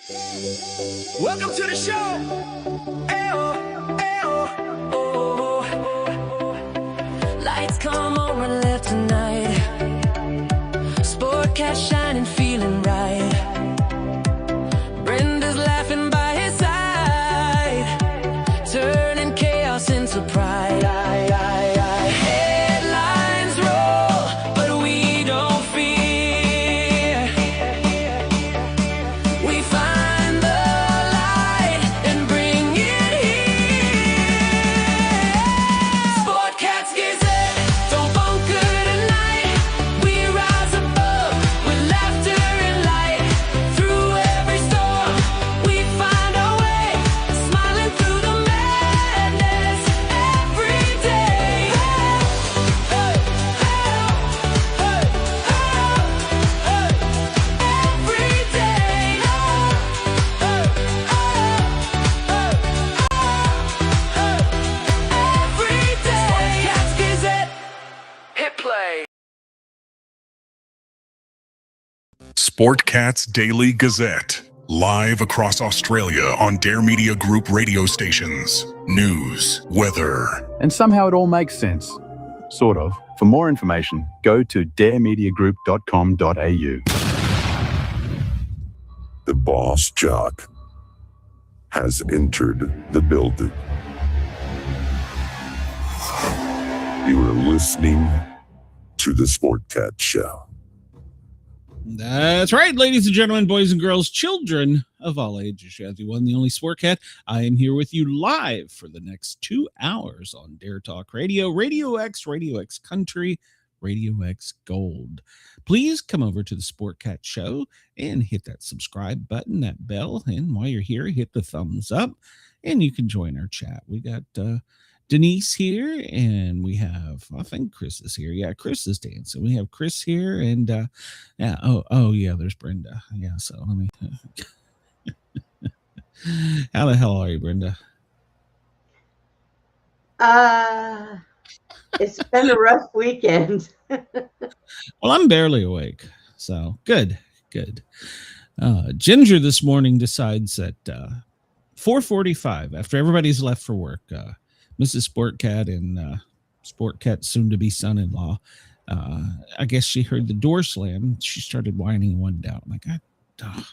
Welcome to the show. Ayo, ayo, oh. Lights come on my left tonight. Sportcat shining, feeling right. Brenda's laughing by his side, turning chaos into pride. Headlines roll, but we don't fear. We find the light and bring it here. Sportcat's Gazette, don't bunker tonight. We rise above with laughter and light. Through every storm, we find our way, smiling through the madness every day. Hey, hey, hey, hey, every day. Every day. Sportcat's Gazette, hit play. Sportcat's Daily Gazette. Live across Australia on Dare Media Group radio stations. News, weather, And somehow it all makes sense. Sort of. For more information, go to daremediagroup.com.au. The boss jock has entered the building. You are listening to the Sportcat Show. That's right, ladies and gentlemen, boys and girls, children of all ages. As the one, the only Sportcat, I am here with you live for the next 2 hours on Dare Talk Radio, Radio X Country, Radio X Gold. Please come over to the Sportcat Show and hit that subscribe button, that bell, and while you're here, hit the thumbs up, and you can join our chat. We got Denise here, and we have, I think Chris is here. Yeah, Chris is dancing. We have Chris here, and yeah, yeah, there's Brenda. Yeah, so let me. How the hell are you, Brenda? It's been a rough weekend. Well, I'm barely awake, so good. Ginger this morning decides at 4:45, after everybody's left for work, Mrs. Sportcat and Sportcat's soon-to-be son-in-law, I guess she heard the door slam. She started whining and wanted out. I'm like, oh.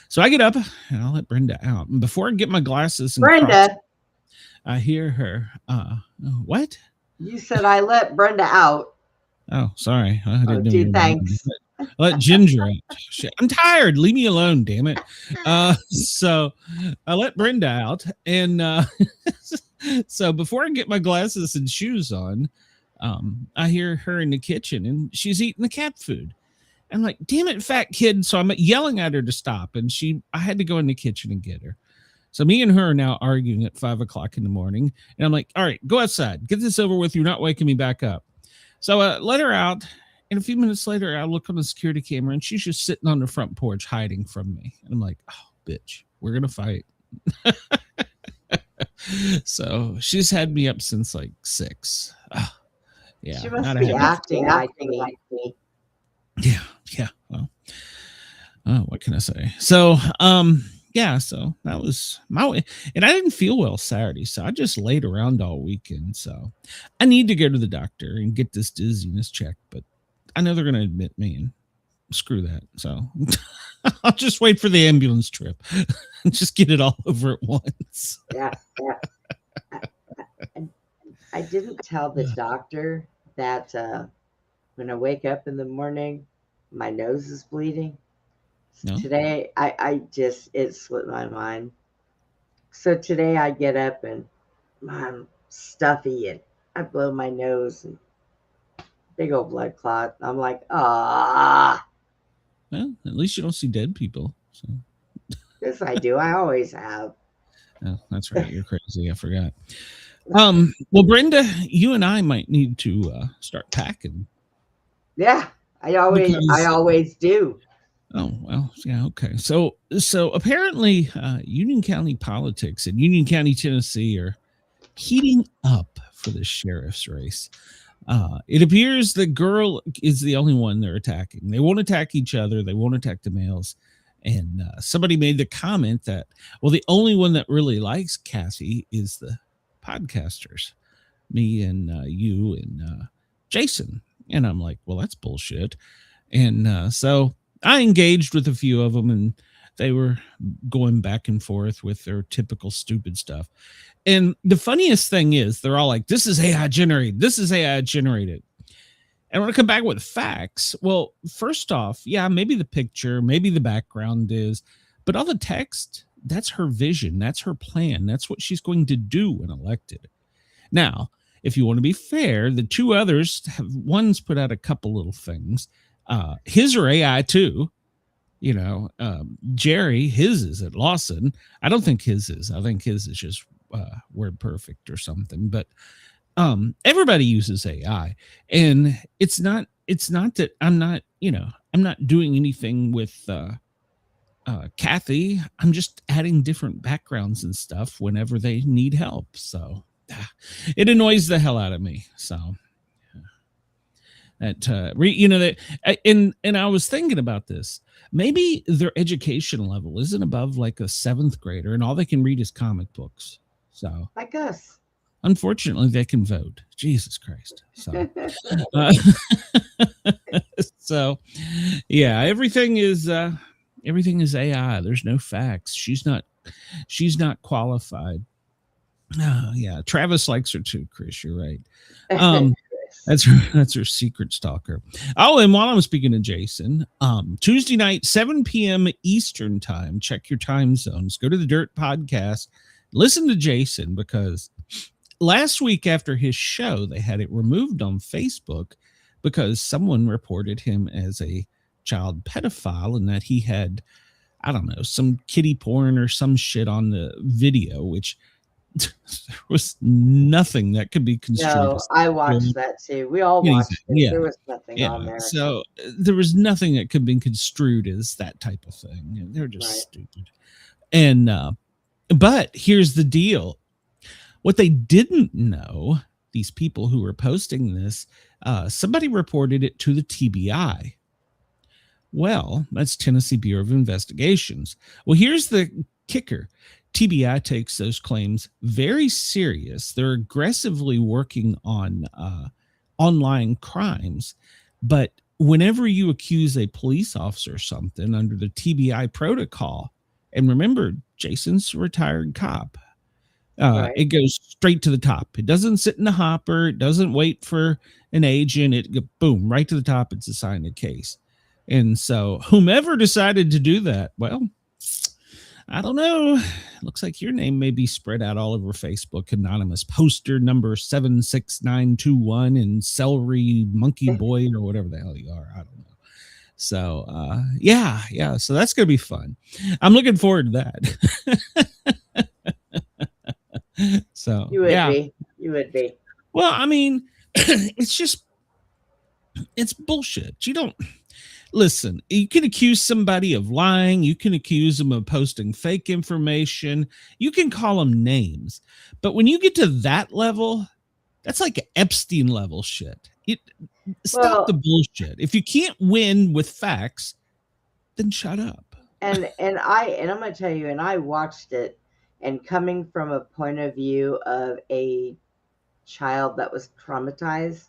So I get up and I'll let Brenda out. And before I get my glasses, and Brenda, I hear her. What? you said I let Brenda out. Oh, sorry. I didn't know you Gee, were thanks. I let Ginger out. Shit, I'm tired. Leave me alone, damn it. So I let Brenda out, and so before I get my glasses and shoes on, I hear her in the kitchen, and she's eating the cat food. I'm like, damn it, fat kid. So I'm yelling at her to stop, and I had to go in the kitchen and get her. So me and her are now arguing at 5 o'clock in the morning, and I'm like, all right, go outside, get this over with. You're not waking me back up. So I let her out, and a few minutes later, I look on the security camera, and she's just sitting on the front porch hiding from me. And I'm like, oh, bitch, we're going to fight. So she's had me up since like 6. Yeah. She must be acting like me. Yeah. Well, what can I say? So, yeah, so that was my, and I didn't feel well Saturday, so I just laid around all weekend. So I need to go to the doctor and get this dizziness checked, but I know they're going to admit me, and screw that. So I'll just wait for the ambulance trip and just get it all over at once. Yeah. I didn't tell the doctor that when I wake up in the morning, my nose is bleeding. No. Today, it slipped my mind. So today I get up and I'm stuffy and I blow my nose and big old blood clot. I'm like, ah. Well, at least you don't see dead people. So. Yes, I do. I always have. Oh, that's right. You're crazy. I forgot. Well, Brenda, you and I might need to start packing. Yeah, I always do. Oh, well, yeah, okay. So apparently Union County politics in Union County, Tennessee are heating up for the sheriff's race. It appears the girl is the only one they're attacking. They won't attack each other. They won't attack the males. And somebody made the comment that, well, the only one that really likes Kathy is the podcasters, me and you and Jason. And I'm like, well, that's bullshit. And so I engaged with a few of them, and they were going back and forth with their typical stupid stuff. And the funniest thing is they're all like, this is AI generated. This is AI generated. And when I come back with facts, well, first off, yeah, maybe the picture, maybe the background is, but all the text, that's her vision. That's her plan. That's what she's going to do when elected. Now, if you want to be fair, the two others one's put out a couple little things. His are AI too. Jerry, his is at Lawson. I don't think his is. I think his is just word perfect or something. But everybody uses AI, and it's not that I'm not doing anything with Kathy. I'm just adding different backgrounds and stuff whenever they need help. So it annoys the hell out of me. So that and I was thinking about this. Maybe their education level isn't above like a 7th grader, and all they can read is comic books. So Like us. Unfortunately, they can vote. Jesus Christ. So, so yeah, everything is AI. There's no facts. She's not qualified. Oh, yeah. Travis likes her too, Chris. You're right. That's her secret stalker. Oh, and while I'm speaking to Jason, Tuesday night, 7 p.m. Eastern time, check your time zones. Go to the Dirt Podcast. Listen to Jason, because last week after his show, they had it removed on Facebook because someone reported him as a child pedophile and that he had, I don't know, some kiddie porn or some shit on the video, which there was nothing that could be construed. No, I watched that too. We all watched it. Yeah, there was nothing on there. So there was nothing that could be construed as that type of thing. They're just stupid. And but here's the deal. What they didn't know, these people who were posting this, somebody reported it to the TBI. Well, that's Tennessee Bureau of Investigations. Well, here's the kicker. TBI takes those claims very serious. They're aggressively working on online crimes. But whenever you accuse a police officer or something under the TBI protocol, and remember, Jason's a retired cop, it goes straight to the top. It doesn't sit in the hopper. It doesn't wait for an agent. It boom, right to the top. It's assigned a case. And so whomever decided to do that, well, I don't know. Looks like your name may be spread out all over Facebook. Anonymous poster number 76921 and celery monkey boy or whatever the hell you are. I don't know. So yeah. So that's gonna be fun. I'm looking forward to that. So you would be. Well, I mean, it's bullshit. You don't listen. You can accuse somebody of lying. You can accuse them of posting fake information. You can call them names. But when you get to that level, that's like Epstein level shit. Stop the bullshit. If you can't win with facts, then shut up. And I'm gonna tell you, and I watched it, and coming from a point of view of a child that was traumatized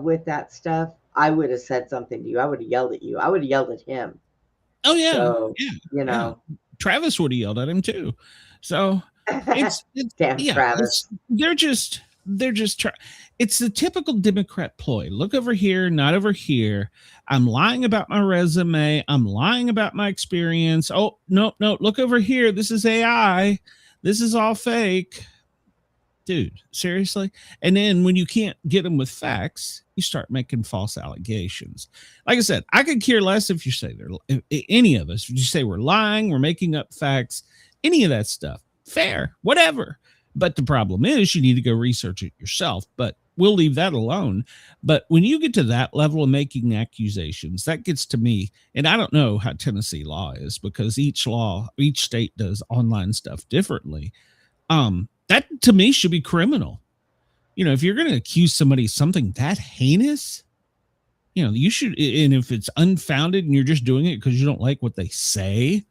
with that stuff, I would have said something to you. I would have yelled at you. I would have yelled at him. Oh yeah, so, yeah. Travis would have yelled at him too. So it's damn Travis. They're just it's the typical Democrat ploy. Look over here, not over here. I'm lying about my resume. I'm lying about my experience. Oh, no. Look over here. This is AI. This is all fake. Dude, seriously? And then when you can't get them with facts, you start making false allegations. Like I said, I could care less if you say any of us, if you say we're lying, we're making up facts, any of that stuff. Fair, whatever. But the problem is you need to go research it yourself, but we'll leave that alone. But when you get to that level of making accusations, that gets to me. And I don't know how Tennessee law is because each state does online stuff differently. That to me should be criminal. You know, if you're going to accuse somebody of something that heinous, you should, and if it's unfounded and you're just doing it because you don't like what they say,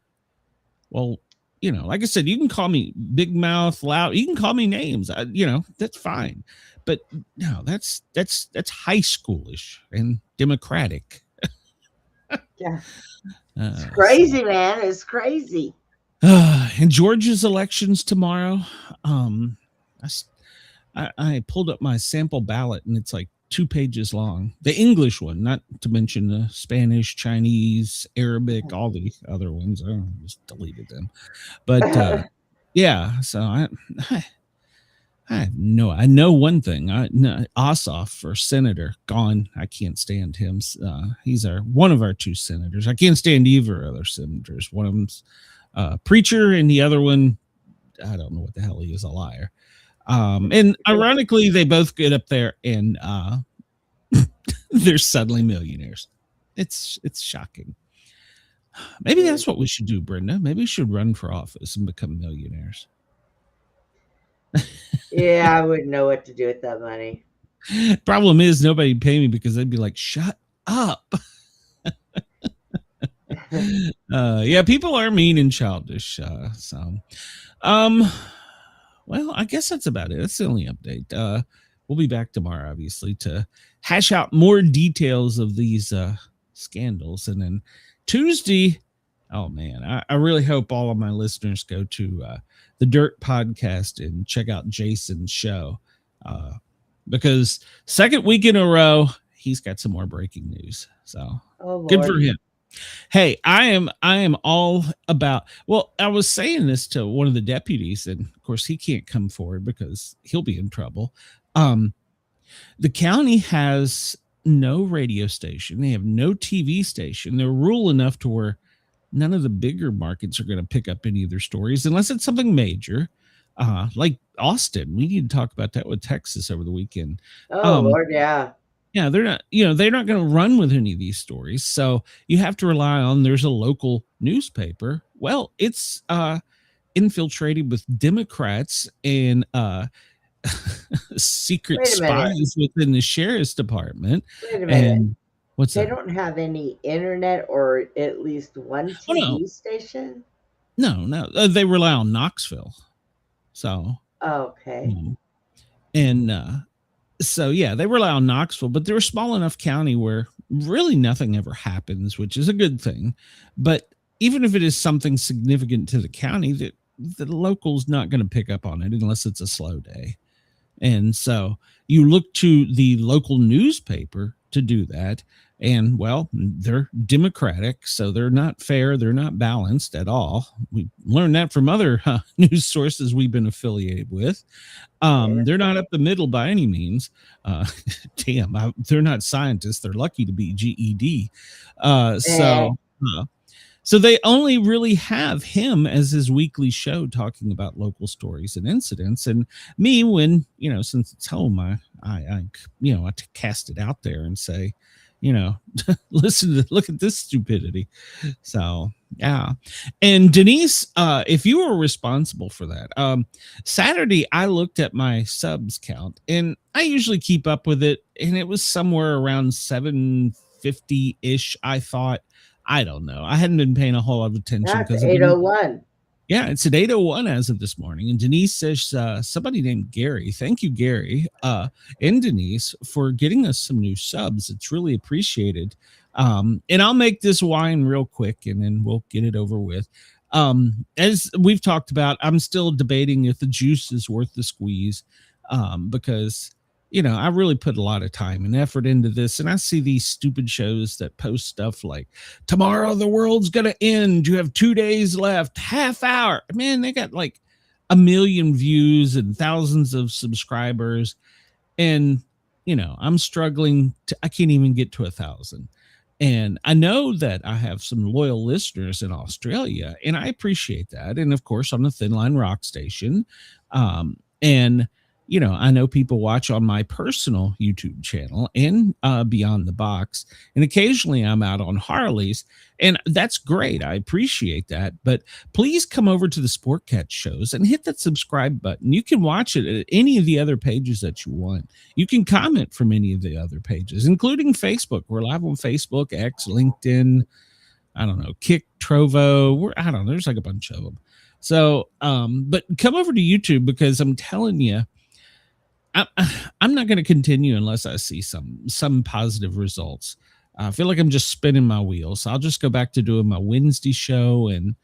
well, like I said, you can call me big mouth, loud, you can call me names, that's fine. But no, that's high schoolish and democratic. Yeah. It's crazy, man. It's crazy. And Georgia's elections tomorrow. I pulled up my sample ballot and it's like 2 pages long. The English one, not to mention the Spanish, Chinese, Arabic, all the other ones. I just deleted them. But yeah, so I know one thing. Ossoff for senator, gone. I can't stand him. He's one of our 2 senators. I can't stand either other senators. One of them's preacher, and the other one, I don't know what the hell he is, a liar. And ironically, they both get up there and they're suddenly millionaires. It's shocking. Maybe that's what we should do, Brenda. Maybe we should run for office and become millionaires. Yeah, I wouldn't know what to do with that money. Problem is, nobody would pay me because they'd be like, shut up. Yeah, people are mean and childish. Well, I guess that's about it. That's the only update. We'll be back tomorrow, obviously, to hash out more details of these scandals. And then Tuesday, oh man, I really hope all of my listeners go to the Dirt podcast and check out Jason's show, because second week in a row, he's got some more breaking news. So good for him. Hey, I am all about, well, I was saying this to one of the deputies, and of course he can't come forward because he'll be in trouble. The county has no radio station. They have no TV station. They're rural enough to where none of the bigger markets are going to pick up any of their stories unless it's something major, like Austin. We need to talk about that with Texas over the weekend. Oh, Lord, yeah. Yeah, they're not going to run with any of these stories. So you have to rely on, there's a local newspaper. Well, it's infiltrated with Democrats and secret spies within the sheriff's department. Wait a minute. And what's they that? Don't have any internet or at least one TV station? No. They rely on Knoxville. So. Okay. And so, yeah, they rely on Knoxville, but they're a small enough county where really nothing ever happens, which is a good thing. But even if it is something significant to the county, the local's not going to pick up on it unless it's a slow day. And so you look to the local newspaper to do that. And, well, they're Democratic, so they're not fair. They're not balanced at all. We learned that from other news sources we've been affiliated with. They're not up the middle by any means. They're not scientists. They're lucky to be GED. So they only really have him as his weekly show talking about local stories and incidents. And me, when, since it's home, I cast it out there and say, look at this stupidity. So, yeah. And Denise, if you were responsible for that, Saturday, I looked at my subs count, and I usually keep up with it. And it was somewhere around 750-ish. I thought, I don't know. I hadn't been paying a whole lot of attention. That's 801. Yeah, it's at 8:01 as of this morning. And Denise says somebody named Gary. Thank you, Gary, and Denise, for getting us some new subs. It's really appreciated. And I'll make this wine real quick, and then we'll get it over with. As we've talked about, I'm still debating if the juice is worth the squeeze, because I really put a lot of time and effort into this. And I see these stupid shows that post stuff like, tomorrow the world's going to end. You have 2 days left, half hour. Man, they got like 1 million views and thousands of subscribers. And, I'm struggling I can't even get to 1,000. And I know that I have some loyal listeners in Australia, and I appreciate that. And of course, on the Thin Line Rock Station. And I know people watch on my personal YouTube channel and Beyond the Box, and occasionally I'm out on Harley's, and that's great. I appreciate that. But please come over to the Sportcat shows and hit that subscribe button. You can watch it at any of the other pages that you want. You can comment from any of the other pages, including Facebook. We're live on Facebook, X, LinkedIn, I don't know, Kick, Trovo. I don't know. There's like a bunch of them. So, but come over to YouTube, because I'm telling you, I'm not going to continue unless I see some positive results. I feel like I'm just spinning my wheels. I'll just go back to doing my Wednesday show and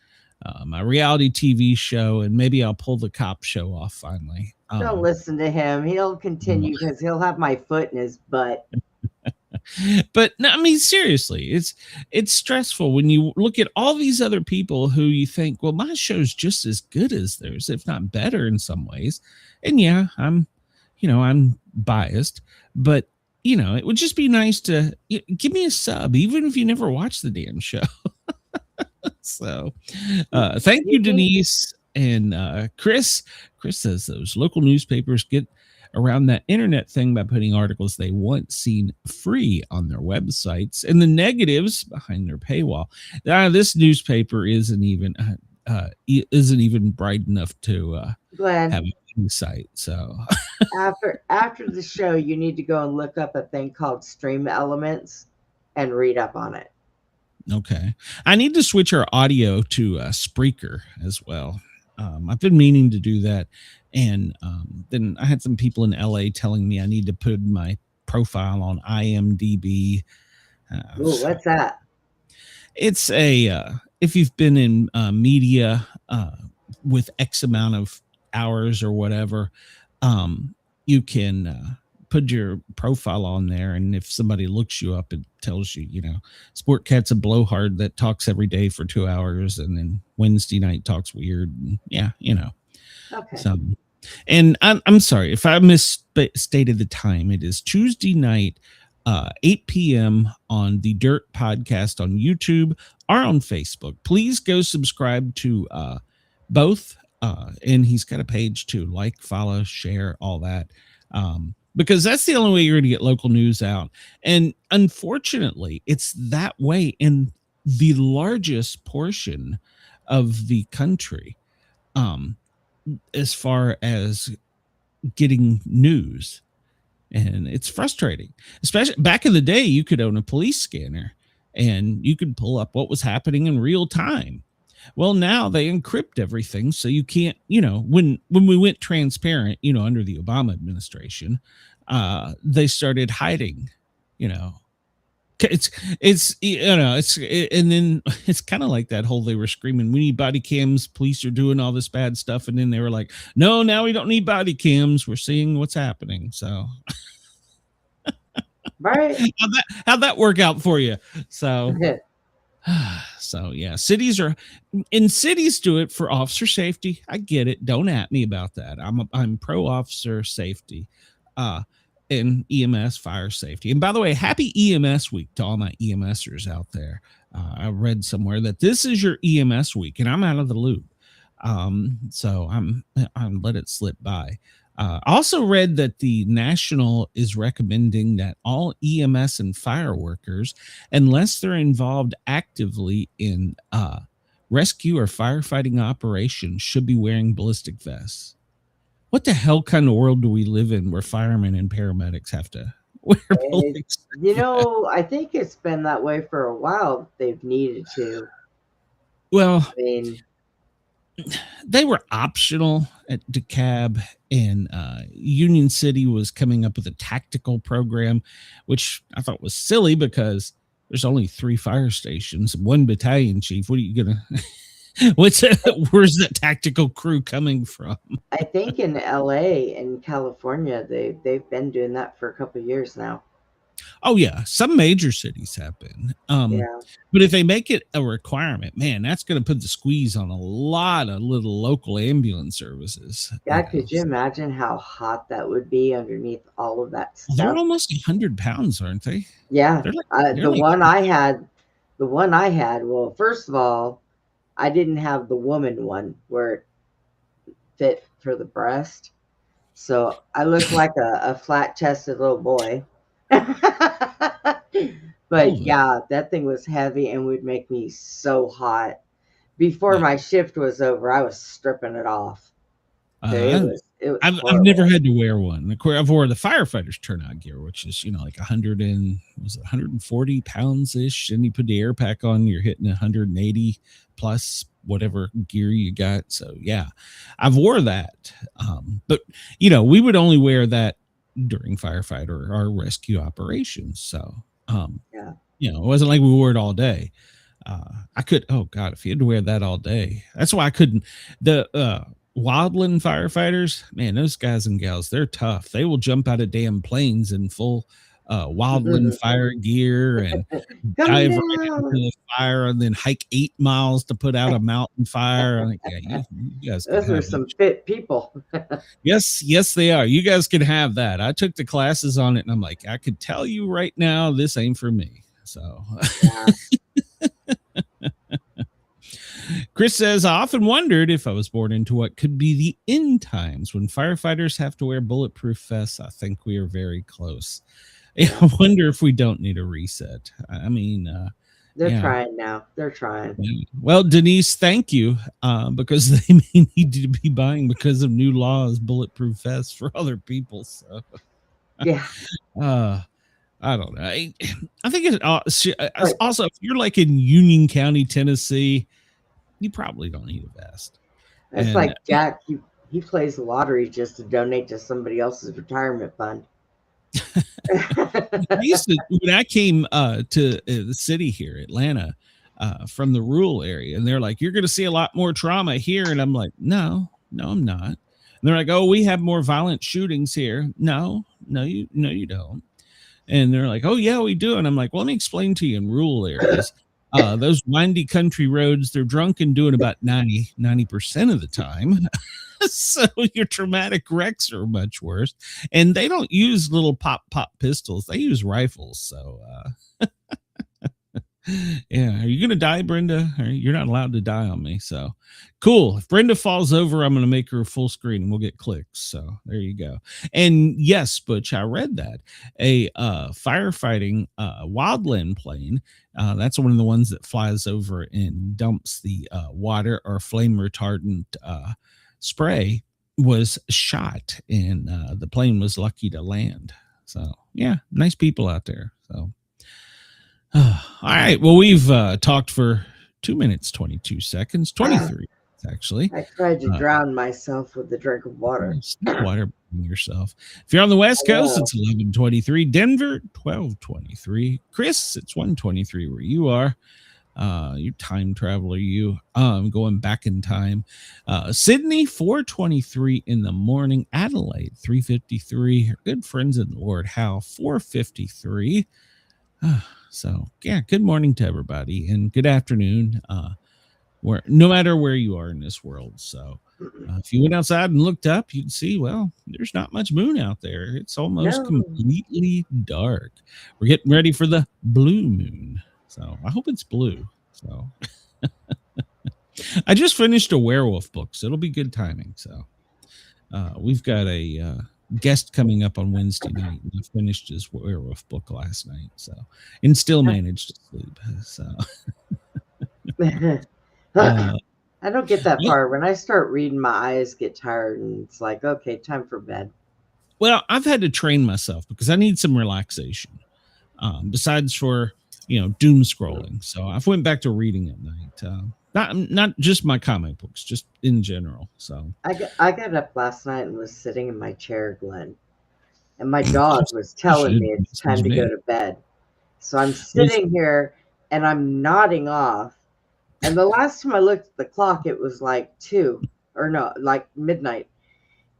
my reality TV show, and maybe I'll pull the cop show off finally. Don't listen to him. He'll continue because he'll have my foot in his butt. But no, I mean, seriously, it's stressful when you look at all these other people who you think, well, my show's just as good as theirs, if not better in some ways. And yeah, I'm biased, but it would just be nice to give me a sub, even if you never watch the damn show. So thank you, Denise. And Chris says those local newspapers get around that internet thing by putting articles they want seen free on their websites and the negatives behind their paywall. This newspaper isn't even bright enough to have a site. So after the show, you need to go and look up a thing called Stream Elements and read up on it. Okay, I need to switch our audio to Spreaker as well. I've been meaning to do that, and then I had some people in LA telling me I need to put my profile on IMDb. Ooh, what's that? It's if you've been in media with X amount of hours or whatever, you can put your profile on there, and if somebody looks you up, it tells you, Sportcat's a blowhard that talks every day for 2 hours, and then Wednesday night talks weird. And Okay. So, and I'm sorry if I misstated the time. It is Tuesday night, 8 p.m. on the Dirt Podcast on YouTube or on Facebook. Please go subscribe to both, and he's got a page to like, follow, share, all that. Because that's the only way you're going to get local news out. And unfortunately, it's that way in the largest portion of the country, as far as getting news. And it's frustrating. Especially back in the day, you could own a police scanner and you could pull up what was happening in real time. Well, now they encrypt everything, so you can't, when we went transparent, under the Obama administration, they started hiding, and then it's kind of like that whole, they were screaming, we need body cams, police are doing all this bad stuff, and then they were like, no, now we don't need body cams, we're seeing what's happening. So right. How'd that work out for you? So So yeah, cities do it for officer safety. I get it. Don't at me about that. I'm pro officer safety, and EMS fire safety. And by the way, happy EMS week to all my EMSers out there. I read somewhere that this is your EMS week, and I'm out of the loop. So I'm let it slip by. Also read that the National is recommending that all EMS and fire workers, unless they're involved actively in rescue or firefighting operations, should be wearing ballistic vests. What the hell kind of world do we live in where firemen and paramedics have to wear ballistic vests? I think it's been that way for a while. They've needed to. Well, I mean, they were optional at DeKalb, and Union City was coming up with a tactical program, which I thought was silly because there's only 3 fire stations, 1 battalion chief. What are you gonna? Where's that tactical crew coming from? I think in LA and California, they've been doing that for a couple of years now. Oh yeah, some major cities have been. But if they make it a requirement, man, that's going to put the squeeze on a lot of little local ambulance services. Yeah, could you imagine how hot that would be underneath all of that stuff? They're almost 100 pounds, aren't they? Yeah, the one I had. Well, first of all, I didn't have the woman one where it fit for the breast. So I look like a flat-chested little boy. But yeah, that thing was heavy and would make me so hot. Before my shift was over, I was stripping it off. So it was I've never had to wear one. Of course, I've wore the firefighters turnout gear, which is, you know, like 140 pounds ish. And you put the air pack on, you're hitting 180 plus whatever gear you got. So yeah, I've wore that. But you know, we would only wear that during firefighter or rescue operations. So yeah. You know, it wasn't like we wore it all day. I could, oh God, if you had to wear that all day, that's why I couldn't. The wildland firefighters, man, those guys and gals, they're tough. They will jump out of damn planes in full wildland fire gear and dive right into the fire and then hike 8 miles to put out a mountain fire. Like, yeah, you guys, those are some fit people. Yes, they are. You guys can have that. I took the classes on it and I'm like, I could tell you right now, this ain't for me. So Yeah. Chris says, I often wondered if I was born into what could be the end times when firefighters have to wear bulletproof vests. I think we are very close. I wonder if we don't need a reset. I mean, they're trying now. They're trying. Well, Denise, thank you, because they may need to be buying, because of new laws, bulletproof vests for other people. So yeah. I don't know. I think it's also, if you're like in Union County, Tennessee, you probably don't need a vest. It's like Jack, he plays the lottery just to donate to somebody else's retirement fund. I used to, when I came to the city here, Atlanta, from the rural area, and they're like, you're going to see a lot more trauma here. And I'm like, no, I'm not. And they're like, oh, we have more violent shootings here. No, you don't. And they're like, oh yeah, we do. And I'm like, well, let me explain to you. In rural areas, those windy country roads, they're drunk and doing about 90% of the time. So your traumatic wrecks are much worse. And they don't use little pop pistols. They use rifles. So yeah. Are you going to die, Brenda? You're not allowed to die on me. So cool. If Brenda falls over, I'm going to make her full screen and we'll get clicks. So there you go. And yes, Butch, I read that a firefighting wildland plane, that's one of the ones that flies over and dumps the water or flame retardant spray, was shot, and the plane was lucky to land. So yeah, nice people out there. So all right, well, we've talked for 2 minutes 22 seconds, 23 actually. I tried to drown myself with a drink of water. Water yourself. If you're on the West Coast, it's 11:23. Denver, 12:23. Chris, it's 1:23 where you are. You time traveler, you going back in time. Sydney, 4:23 in the morning. Adelaide, 3:53. Good friends in the Lord, Hal, 4:53. So yeah, good morning to everybody and good afternoon. Where no matter where you are in this world. So if you went outside and looked up, you'd see, well, there's not much moon out there. It's almost completely dark. We're getting ready for the blue moon. So I hope it's blue. So I just finished a werewolf book, so it'll be good timing. So we've got a guest coming up on Wednesday night. We finished his werewolf book last night, so and still managed to sleep. So I don't get that part. When I start reading, my eyes get tired, and it's like, okay, time for bed. Well, I've had to train myself because I need some relaxation. Besides for doom scrolling, so I've went back to reading at night. Not just my comic books, just in general. So I got up last night and was sitting in my chair, Glenn, and my dog was telling me it's time to go to bed. So I'm sitting here and I'm nodding off. And the last time I looked at the clock, it was like midnight.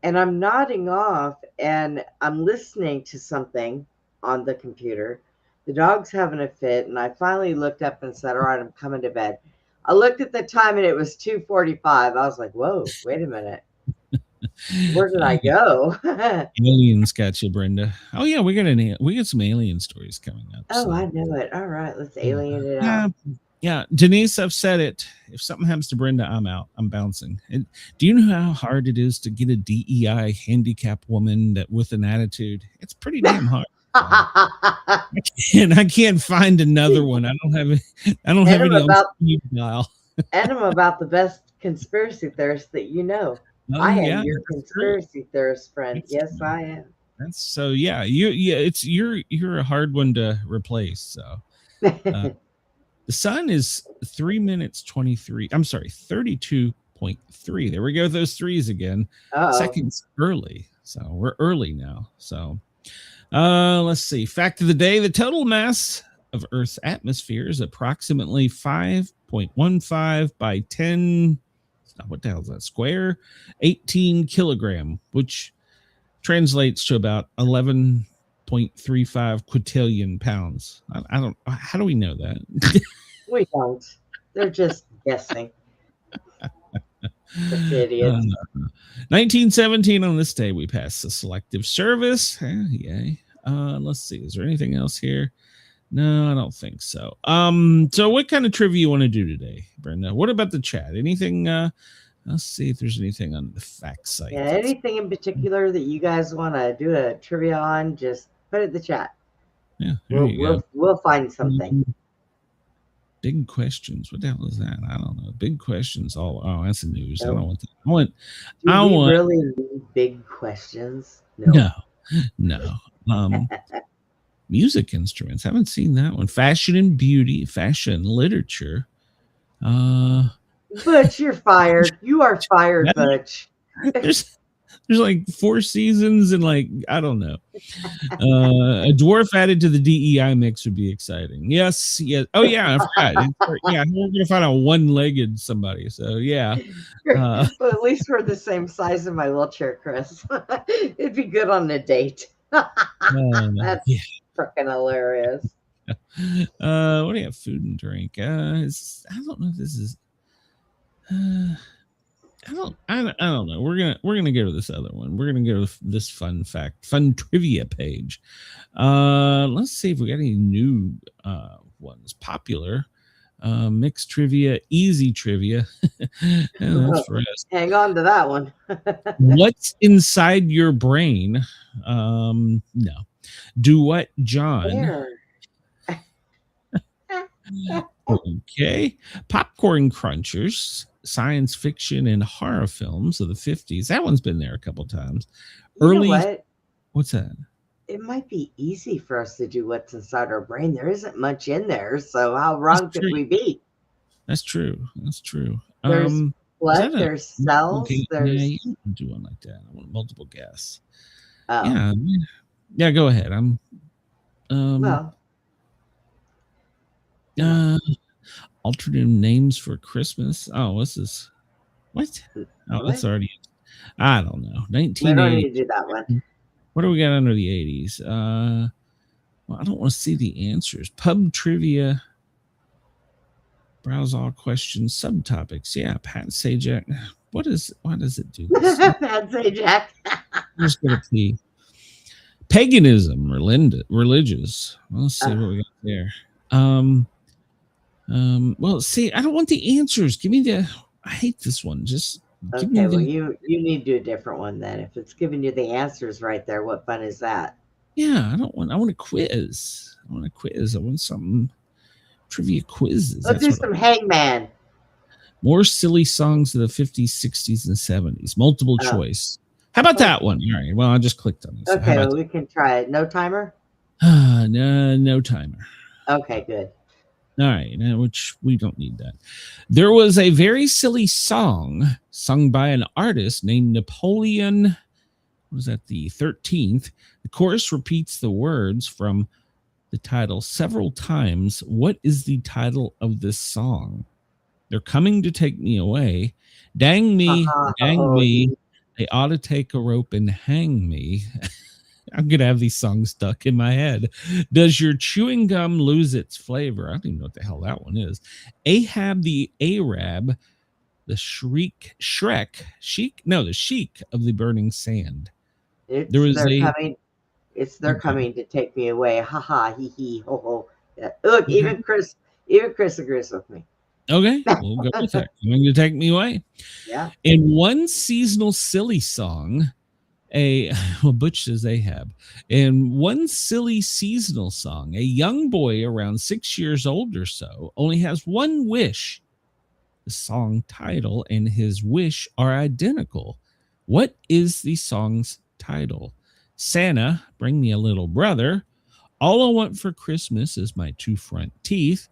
And I'm nodding off and I'm listening to something on the computer. The dog's having a fit. And I finally looked up and said, all right, I'm coming to bed. I looked at the time and it was 2:45. I was like, whoa, wait a minute. Where did I go? Aliens got you, Brenda. Oh yeah, we got some alien stories coming up. Oh, so. I know it. All right, let's alien it out. Yeah, Denise, I've said it. If something happens to Brenda, I'm out. I'm bouncing. And do you know how hard it is to get a DEI handicapped woman that with an attitude? It's pretty damn hard. And I can't find another one. I don't have any on speed dial. And I'm about the best conspiracy theorist that you know. Oh, I am yeah, your conspiracy theorist friend. That's Yes, true. I am. That's so yeah. You're a hard one to replace. So the sun is 3 minutes 23. I'm sorry, 32.3. There we go. Those threes again. Uh-oh. Seconds early. So we're early now. So let's see. Fact of the day: the total mass of Earth's atmosphere is approximately 5.15 by 10. What the hell is that? Square 18 kilogram, which translates to about 11.35 quintillion pounds. I don't. How do we know that? We don't. They're just guessing. Idiots. 1917, on this day, we passed the selective service. Yay. Let's see. Is there anything else here? No, I don't think so. So what kind of trivia you want to do today, Brenda? What about the chat? Anything? Let's see if there's anything on the fact site. Yeah, anything in particular that you guys want to do a trivia on, just put it in the chat. Yeah, We'll find something. Big questions. What the hell is that? I don't know. Big questions. Oh, that's the news. No. I don't want that. I want. Do we really need big questions? No. Music instruments. Haven't seen that one. Fashion and beauty. Fashion literature. Butch, you're fired. You are fired, Butch. There's like 4 seasons and like I don't know. A dwarf added to the DEI mix would be exciting. Yes. Oh yeah, I forgot. Yeah, we're gonna find a one-legged somebody. So yeah. Well, at least we're the same size in my wheelchair, Chris. It'd be good on a date. That's freaking hilarious. What do you have? Food and drink. I don't know if this is. I don't know. We're gonna go to this other one. We're gonna go to this fun trivia page. Let's see if we got any new ones. Popular, mixed trivia, easy trivia. That's for us. Hang on to that one. What's inside your brain? No. Do what, John? There. Okay. Popcorn crunchers, science fiction and horror films of the 50s. That one's been there a couple times. You know what? What's that? It might be easy for us to do what's inside our brain. There isn't much in there, so how wrong could we be? That's true. There's blood, there's cells, okay. there's... Yeah, you can do one like that. I want multiple guess. Oh. Yeah, go ahead. Alternate names for Christmas. Oh, what's this? What? Oh, that's already. I don't know. 1980. We don't need to do that one. What do we got under the 80s? Well, I don't want to see the answers. Pub trivia. Browse all questions, subtopics. Yeah, Pat Sajak. Why does it do this? Pat Sajak. Just gonna see. Paganism, religious. Let's see what we got there. Well, see, I don't want the answers. Give me I hate this one. Just give me well, you need to do a different one then. If it's giving you the answers right there, what fun is that? Yeah, I want a quiz. I want something trivia quizzes. Let's do some Hangman. More silly songs of the 50s, 60s, and 70s. Multiple choice. How about that one? All right. Well, I just clicked on this. Okay, we can try it. No timer? No timer. Okay, good. All right, which we don't need that. There was a very silly song sung by an artist named Napoleon. What was that? The 13th. The chorus repeats the words from the title several times. What is the title of this song? They're coming to take me away. Dang me, dang me. They ought to take a rope and hang me. I'm going to have these songs stuck in my head. Does your chewing gum lose its flavor? I don't even know what the hell that one is. Ahab the Arab, the the sheik of the burning sand. They're coming to take me away. Ha ha, hee hee, ho ho. Yeah. Look, even Chris Even Chris agrees with me. Okay, we'll go with that. Going to take me away. Yeah. In one seasonal silly song, Butch says Ahab. In one silly seasonal song, a young boy around 6 years old or so only has one wish. The song title and his wish are identical. What is the song's title? Santa, bring me a little brother. All I want for Christmas is my 2 front teeth.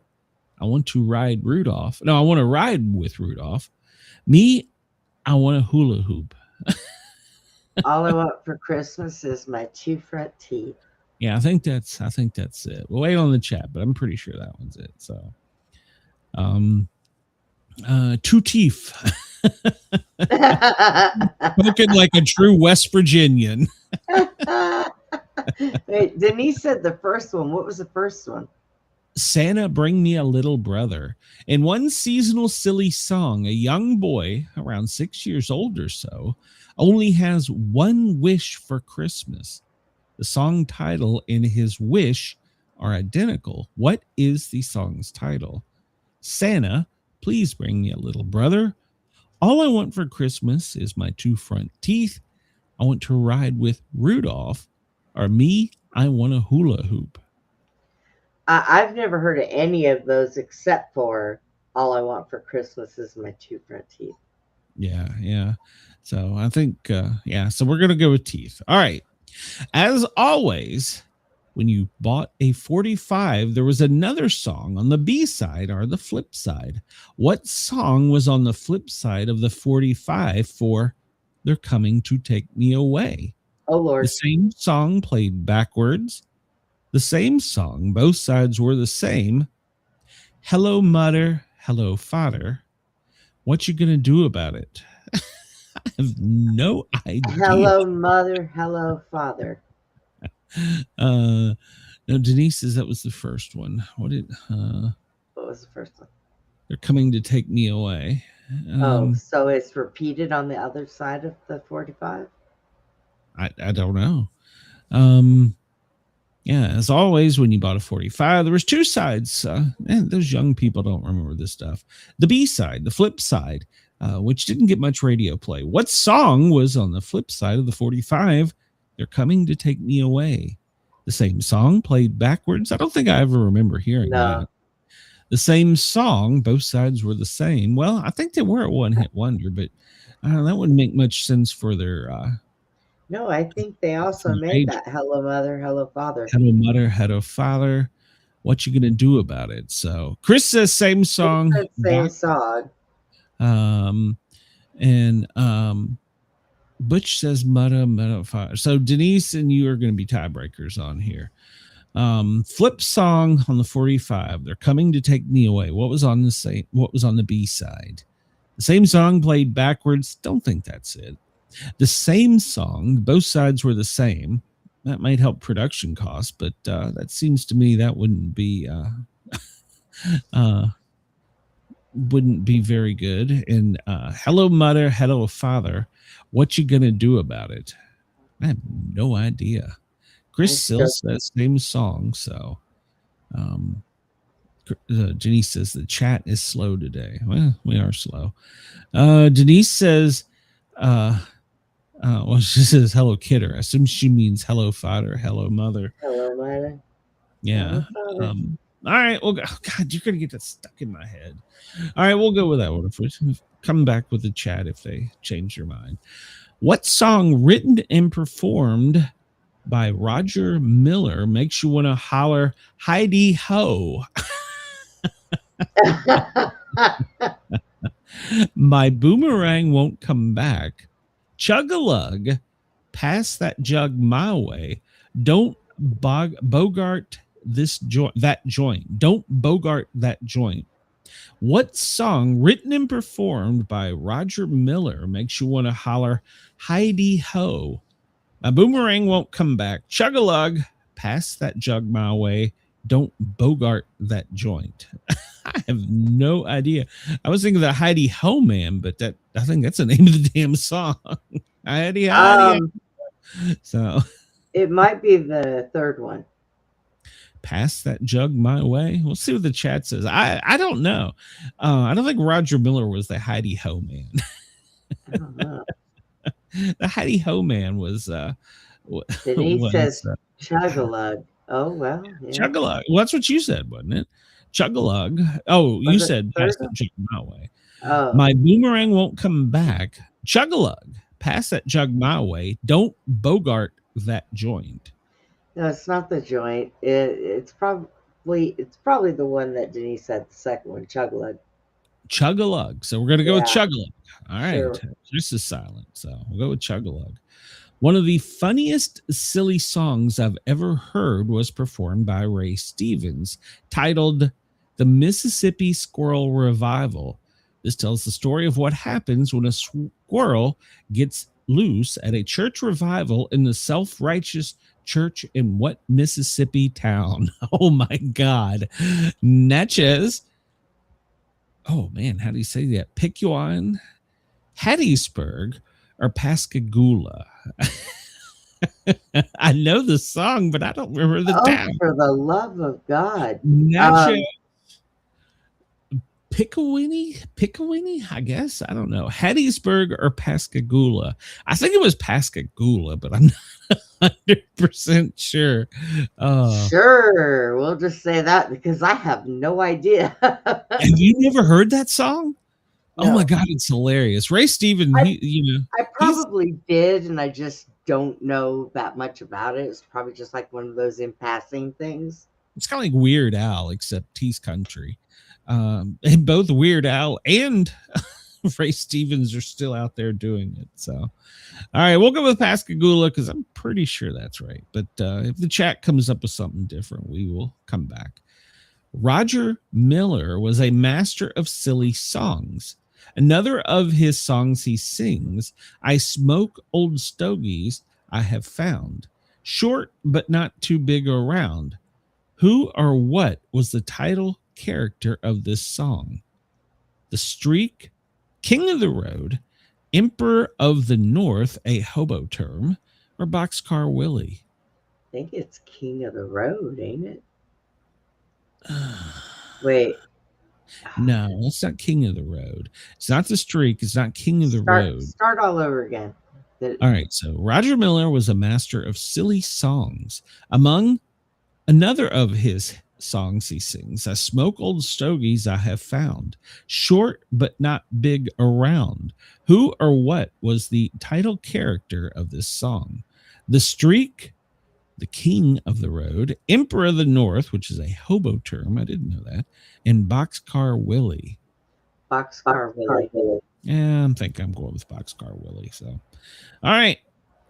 I want to ride Rudolph. No, I want to ride with Rudolph. Me, I want a hula hoop. All I want for Christmas is my 2 front teeth. Yeah, I think that's it. We'll wait on the chat, but I'm pretty sure that one's it. So, 2 teeth. Spoken like a true West Virginian. Wait, Denise said the first one. What was the first one? Santa, bring me a little brother. In one seasonal silly song, a young boy around 6 years old or so only has one wish for Christmas. The song title and his wish are identical. What is the song's title? Santa, please bring me a little brother. All I want for Christmas is my 2 front teeth. I want to ride with Rudolph. Or me, I want a hula hoop. I've never heard of any of those except for all I want for Christmas is my 2 front teeth. Yeah. So I think, so we're going to go with teeth. All right. As always, when you bought a 45, there was another song on the B side or the flip side. What song was on the flip side of the 45 for They're Coming to Take Me Away? Oh, Lord. The same song played backwards. The same song. Both sides were the same. Hello, mother. Hello, father. What you going to do about it? I have no idea. Hello, mother. Hello, father. No, Denise says that was the first one. What was the first one? They're Coming to Take Me Away. So it's repeated on the other side of the 45? I don't know. Yeah, as always, when you bought a 45, there was 2 sides. And those young people don't remember this stuff. The B side, the flip side, which didn't get much radio play. What song was on the flip side of the 45? They're Coming to Take Me Away. The same song played backwards. I don't think I ever remember hearing that. The same song, both sides were the same. Well, I think they were a one-hit wonder, but that wouldn't make much sense for their... No, I think they also made that Hello, Mother, Hello, Father. Hello, Mother, Hello, Father. What you going to do about it? So Chris says same song. Same song. Butch says Mother, Father. So Denise and you are going to be tiebreakers on here. Flip song on the 45. They're Coming to Take Me Away. What was on the B side? The same song played backwards. Don't think that's it. The same song, both sides were the same. That might help production costs, but that seems to me that wouldn't be very good. And Hello, Mother, Hello, Father. What you gonna do about it? I have no idea. Chris still says same song. So Denise says the chat is slow today. Well, we are slow. Denise says she says hello, kidder. I assume she means hello, father, hello, mother. Hello, mother. Yeah. All right. Well, oh God, you're gonna get that stuck in my head. All right, we'll go with that one. If we come back with the chat, if they change their mind. What song written and performed by Roger Miller makes you want to holler Heidi Ho? My boomerang won't come back. Chug-a-lug, pass that jug my way. Don't bogart that joint. Don't bogart that joint. What song written and performed by Roger Miller makes you want to holler Heidi Ho? My boomerang won't come back. Chug-a-lug, pass that jug my way. Don't bogart that joint. I have no idea. I was thinking of the Heidi Ho Man, but I think that's the name of the damn song. Heidi. So it might be the third one. Pass that jug my way. We'll see what the chat says. I don't know. I don't think Roger Miller was the Heidi Ho man. I don't know. The Heidi Ho man was Denise says chug-a-lug. Oh, well. Yeah. Chug-a-lug. Well, that's what you said, wasn't it? Chug-a-lug. Oh, you said pass that jug my way. Oh. My boomerang won't come back. Chug-a-lug. Pass that jug my way. Don't bogart that joint. No, it's not the joint. It's probably the one that Denise said, the second one, chug-a-lug. Chug-a-lug. So we're going to go with chug-a-lug. All right. Sure. This is silent. So we'll go with chug-a-lug. One of the funniest silly songs I've ever heard was performed by Ray Stevens, titled The Mississippi Squirrel Revival. This tells the story of what happens when a squirrel gets loose at a church revival in the self-righteous church in what Mississippi town? Oh my God. Natchez. Oh man, how do you say that? Picayune, Hattiesburg, or Pascagoula? I know the song, but I don't remember the town. For the love of God. Natchez. Picayune, I guess. I don't know. Hattiesburg or Pascagoula. I think it was Pascagoula, but I'm not 100% sure. Sure. We'll just say that because I have no idea. Have you never heard that song? No. Oh my God, it's hilarious. Ray Stevens, I probably did, and I just don't know that much about it. It's probably just like one of those in passing things. It's kind of like Weird Al, except he's country. And both Weird Al and Ray Stevens are still out there doing it. So, all right, we'll go with Pascagoula because I'm pretty sure that's right. But if the chat comes up with something different, we will come back. Roger Miller was a master of silly songs. Another of his songs he sings, I smoke old stogies I have found, short but not too big around. Who or what was the title character of this song? The Streak, King of the Road, Emperor of the North, a hobo term, or Boxcar Willie? I think it's King of the Road, ain't it? Wait. No, it's not King of the Road. It's not The Streak. It's not King of the Road. Start all over again. All right. So Roger Miller was a master of silly songs. Among another of his songs he sings, I smoke old stogies I have found, short but not big around. Who or what was the title character of this song? The Streak, the King of the Road, Emperor of the North, which is a hobo term, I didn't know that, and Boxcar Willie. Boxcar Willie. Yeah, I'm thinking I'm going with Boxcar Willie. So, all right.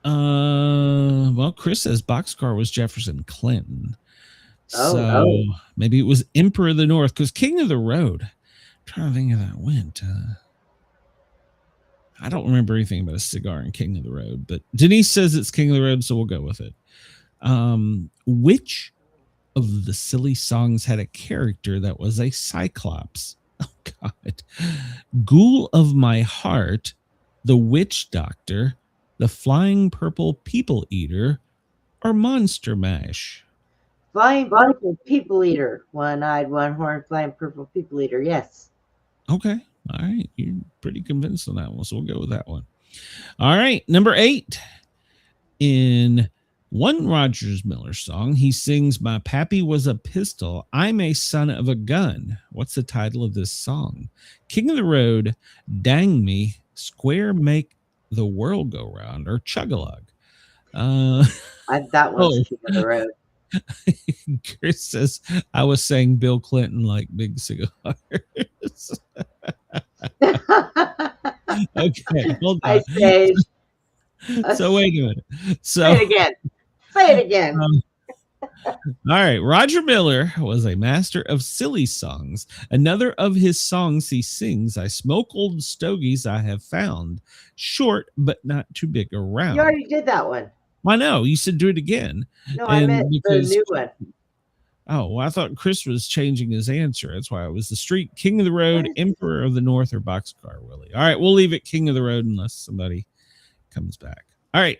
Well, Chris says Boxcar was Jefferson Clinton. Maybe it was Emperor of the North, because King of the Road, I'm trying to think how that went. I don't remember anything about a cigar in King of the Road, but Denise says it's King of the Road, so we'll go with it. Which of the silly songs had a character that was a cyclops? Oh God. Ghoul of My Heart, The Witch Doctor, The Flying Purple People Eater, or Monster Mash? Flying purple people eater. One-eyed, one-horned, flying purple people eater. Yes. Okay. All right. You're pretty convinced on that one, so we'll go with that one. All right. Number 8. In one Rogers Miller song, he sings, My Pappy Was a Pistol, I'm a Son of a Gun. What's the title of this song? King of the Road, Dang Me, Square Make the World Go Round, or Chug-a-Lug? That one's King of the Road. Chris says, I was saying Bill Clinton like big cigars. Okay, hold on. So wait a minute. Say it again. Say it again. All right. Roger Miller was a master of silly songs. Another of his songs he sings, I smoke old stogies I have found, short but not too big around. You already did that one. I know. You said do it again. No, I meant the new one. Oh, well, I thought Chris was changing his answer. That's why it was The Streak, King of the Road, Emperor of the North, or Boxcar Willie. All right, we'll leave it King of the Road unless somebody comes back. All right.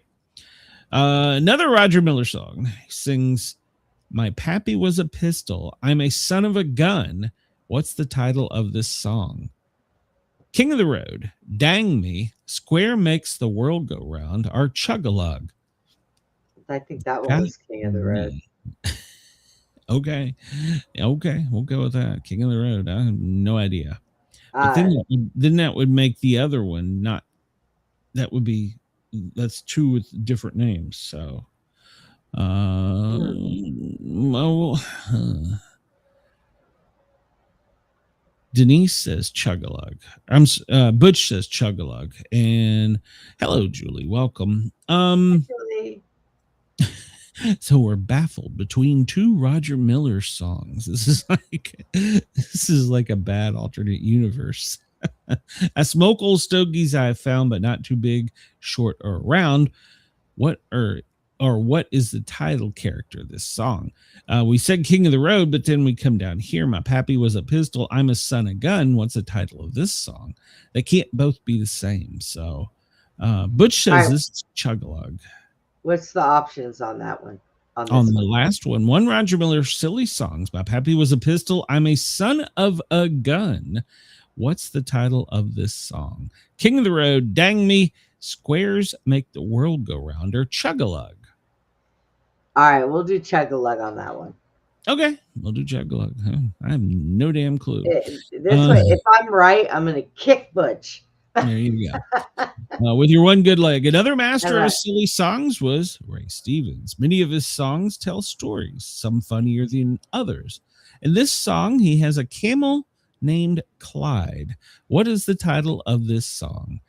Another Roger Miller song. He sings, My pappy was a pistol. I'm a son of a gun. What's the title of this song? King of the Road, Dang Me, Square Makes the World Go Round, or Chug-a-Lug? I think that one was King of the Road. Okay, we'll go with that. King of the Road. I have no idea. But then that would make the other one not. That's two with different names. So, Denise says Chug-a-Lug. Butch says Chug-a-Lug. And hello, Julie. Welcome. Julie. So we're baffled between two Roger Miller songs. This is like a bad alternate universe. I smoke old stogies I have found, but not too big, short, or round. What is the title character of this song? We said King of the Road, but then we come down here. My pappy was a pistol. I'm a son of gun. What's the title of this song? They can't both be the same. So Butch says this is Chug-a-Lug. What's the options on that one? On the last one Roger Miller silly songs. My pappy was a pistol. I'm a son of a gun. What's the title of this song? King of the Road, Dang Me, Squares Make the World Go Round, or Chug-a-Lug? All right, we'll do Chug-a-Lug on that one. Okay, we'll do Chug-a-Lug. I have no damn clue. This way, if I'm right, I'm going to kick Butch. There you go. With your one good leg. Another master of silly songs was Ray Stevens. Many of his songs tell stories, some funnier than others. In this song, he has a camel named Clyde. What is the title of this song?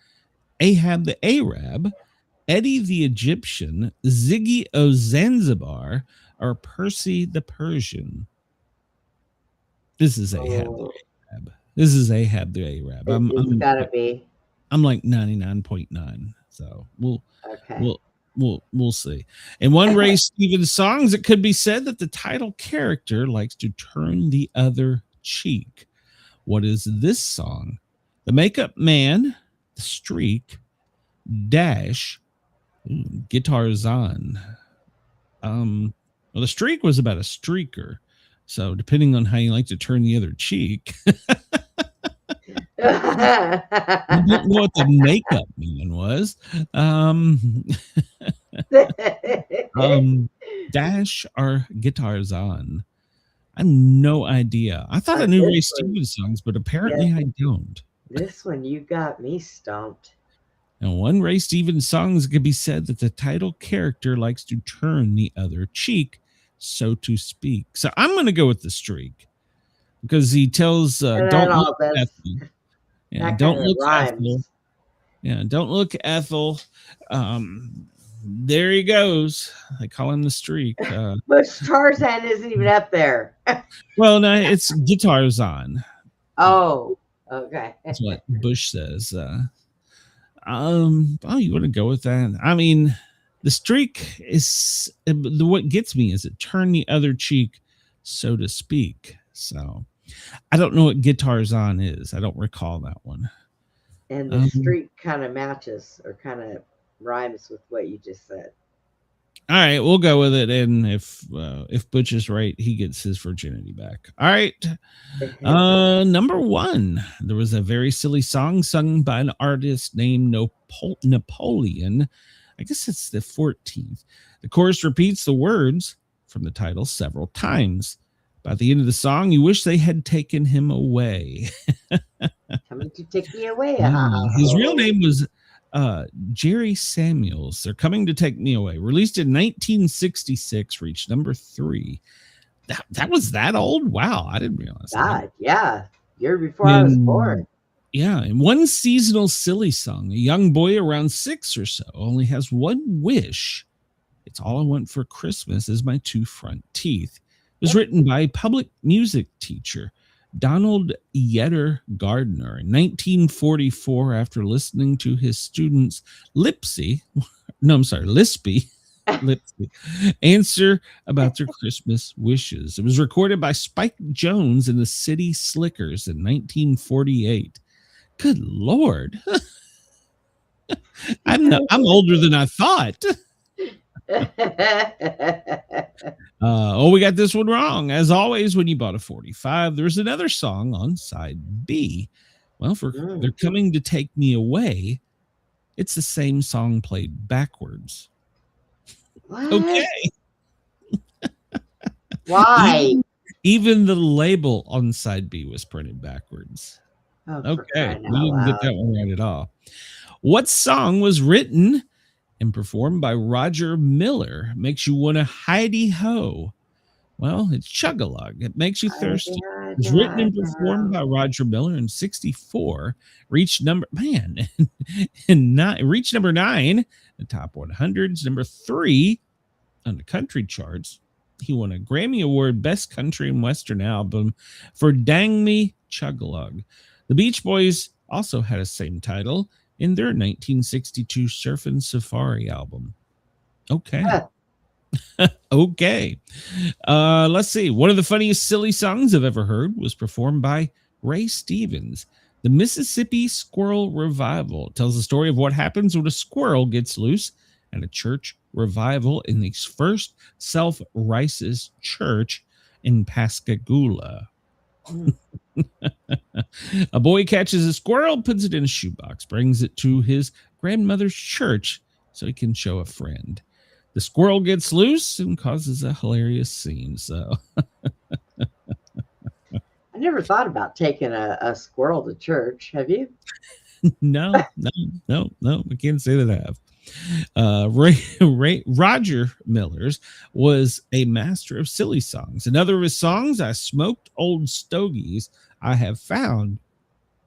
Ahab the Arab, Eddie the Egyptian, Ziggy o Zanzibar, or Percy the Persian? This is Ahab the Arab. This is Ahab the Arab. It's gotta be. I'm like 99.9. So we'll see. In one Ray Stevens songs, it could be said that the title character likes to turn the other cheek. What is this song? The Makeup Man, The Streak, Dash, Guitars On. Well, The Streak was about a streaker. So depending on how you like to turn the other cheek. I don't know what the Makeup Man was. Dash or Guitars On. I have no idea. I thought I knew Ray Stevens songs, but apparently I don't. This one, you got me stumped. Now, one Ray Stevens songs could be said that the title character likes to turn the other cheek, so to speak. So I'm going to go with The Streak because he tells don't look Ethel. Yeah, don't look Ethel. Yeah, don't look Ethel. There he goes. They call him The Streak. But Tarzan isn't even up there. Well, no, it's Guitars On. Oh, okay. That's what Bush says. You want to go with that? I mean, The Streak is what gets me is it turn the other cheek, so to speak. So I don't know what Guitars On is. I don't recall that one. And The Streak kind of matches or kind of rhymes with what you just said. All right, we'll go with it. And if Butch is right, he gets his virginity back. All right. Number one, there was a very silly song sung by an artist named Napoleon. I guess it's the 14th. The chorus repeats the words from the title several times. By the end of the song, you wish they had taken him away. Coming to take me away. His real name was Jerry Samuels. They're coming to take me away. Released in 1966, reached number 3. That was that old? Wow, I didn't realize that. Yeah. Year before I was born. Yeah, and one seasonal silly song. A young boy around 6 or so only has one wish. It's all I want for Christmas is my 2 front teeth. It was written by a public music teacher, Donald Yetter Gardner, in 1944 after listening to his students Lispy answer about their Christmas wishes. It was recorded by Spike Jones and the City Slickers in 1948. Good Lord. I'm older than I thought. We got this one wrong. As always, when you bought a 45, there's another song on side B. Well, They're Coming to Take Me Away, it's the same song played backwards. What? Okay. Why? Even the label on side B was printed backwards. Oh, okay, we didn't get that one right at all. What song was written and performed by Roger Miller? Makes you want to hidey ho. Well, it's Chug-a-Lug. It makes you thirsty. It was written and performed by Roger Miller in '64. Reached number 9, the top 100s, number 3 on the country charts. He won a Grammy Award Best Country and Western Album for Dang Me Chug-a-Lug. The Beach Boys also had the same title in their 1962 Surfin' Safari album. Okay. Okay. Let's see. One of the funniest silly songs I've ever heard was performed by Ray Stevens. The Mississippi Squirrel Revival tells the story of what happens when a squirrel gets loose at a church revival in the First Self-Righteous Church in Pascagoula. A boy catches a squirrel, puts it in a shoebox, brings it to his grandmother's church so he can show a friend. The squirrel gets loose and causes a hilarious scene. So I never thought about taking a squirrel to church. Have you? No, I can't say that I have. Roger Miller's was a master of silly songs. Another of his songs, I Smoked Old Stogies, I Have Found,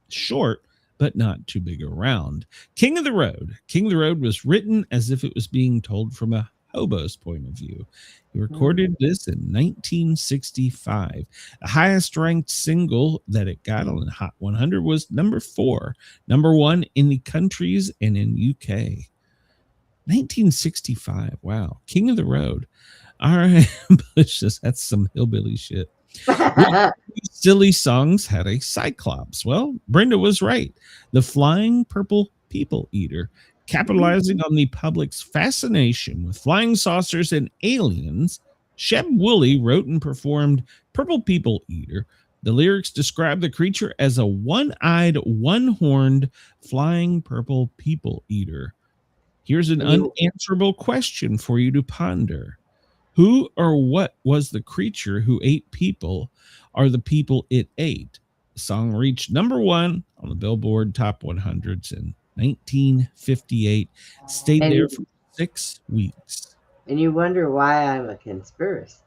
short but not too big around. King of the Road. King of the Road was written as if it was being told from a hobo's point of view. He recorded this in 1965. The highest ranked single that it got on the Hot 100 was number 4, number 1 in the countries and in UK. 1965. Wow. King of the Road. All right. That's some hillbilly shit. Silly songs had a cyclops. Well, Brenda was right. The Flying Purple People Eater. Capitalizing on the public's fascination with flying saucers and aliens, Sheb Woolley wrote and performed Purple People Eater. The lyrics describe the creature as a one-eyed, one-horned, flying purple people eater. Here's an unanswerable question for you to ponder. Who or what was the creature who ate people, or the people it ate? The song reached number 1 on the Billboard Top 100s in 1958. Stayed there for 6 weeks. And you wonder why I'm a conspiracist.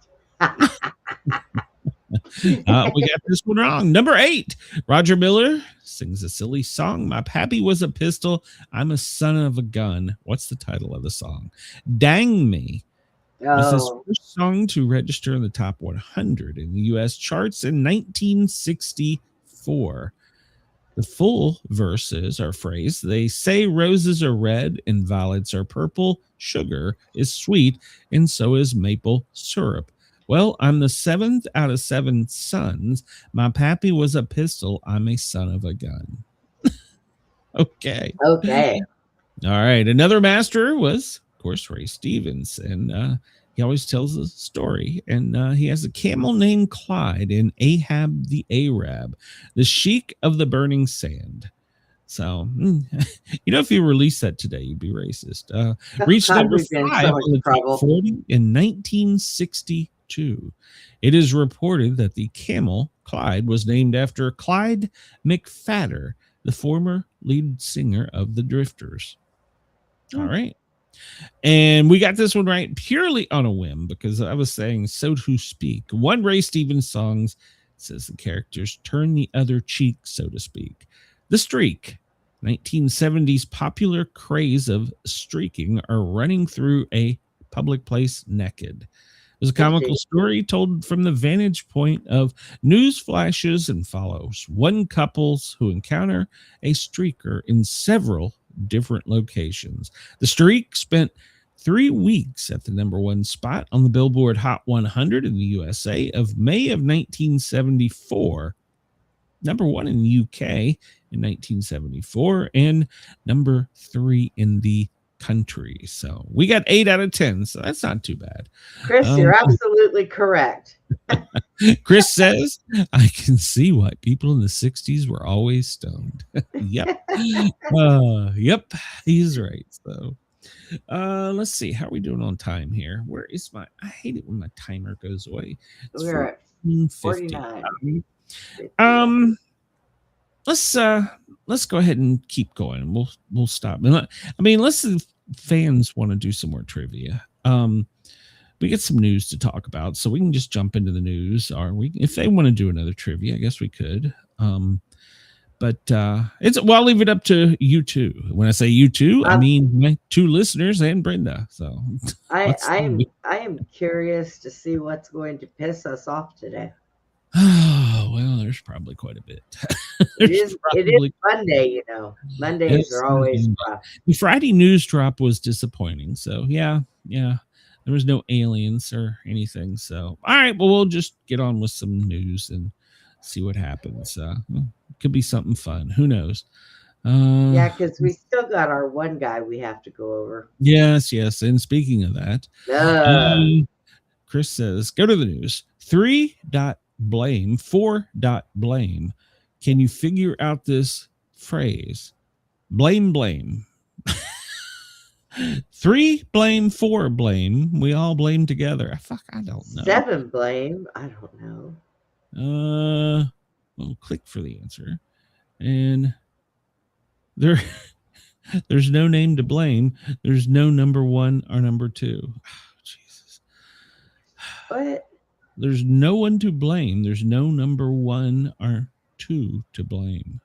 We got this one wrong. Number 8, Roger Miller sings a silly song. My pappy was a pistol. I'm a son of a gun. What's the title of the song? Dang Me. Was his first song to register in the top 100 in the U.S. charts in 1964. The full verses are phrased. They say roses are red and violets are purple. Sugar is sweet and so is maple syrup. Well, I'm the 7th out of 7 sons. My pappy was a pistol. I'm a son of a gun. Okay. All right. Another master was, of course, Ray Stevens. And he always tells a story. And he has a camel named Clyde in Ahab the Arab, the sheik of the burning sand. So, if you release that today, you'd be racist. Reached number 5 on the top 40 in 1962. It is reported that the camel, Clyde, was named after Clyde McFadder, the former lead singer of the Drifters. All right. And we got this one right purely on a whim because I was saying so to speak. One Ray Stevens song says the characters turn the other cheek, so to speak. The Streak, 1970s popular craze of streaking or running through a public place naked. It was a comical story told from the vantage point of news flashes and follows one couples who encounter a streaker in several different locations. The Streak spent 3 weeks at the number 1 spot on the Billboard Hot 100 in the USA of May of 1974, number 1 in the UK in 1974, and number 3 in the country. So we got 8 out of 10. So that's not too bad. Chris, you're absolutely correct. Chris says, I can see why people in the 60s were always stoned. Yep. Yep. He's right. So let's see. How are we doing on time here? Where is I hate it when my timer goes away. It's We're at 49. Let's go ahead and keep going. We'll stop. I mean, let's fans want to do some more trivia. We get some news to talk about, so we can just jump into the news. Or if they want to do another trivia, I guess we could. But I'll leave it up to you two. When I say you two, I mean my 2 listeners and Brenda. So I am curious to see what's going to piss us off today. Oh, well, there's probably quite a bit. It is Monday, you know. Mondays are always rough. The Friday news drop was disappointing. So yeah. There was no aliens or anything. So all right, well, we'll just get on with some news and see what happens. Could be something fun. Who knows? Yeah, because we still got our one guy we have to go over. Yes. And speaking of that, Chris says, go to the news. 3. Blame, 4. Blame. Can you figure out this phrase? Blame. 3 blame, 4 blame. We all blame together. I don't know. 7 blame. I don't know. Well, click for the answer. And there's no name to blame. There's no number 1 or number 2. Oh, Jesus. What? There's no one to blame. There's no number 1 or 2 to blame.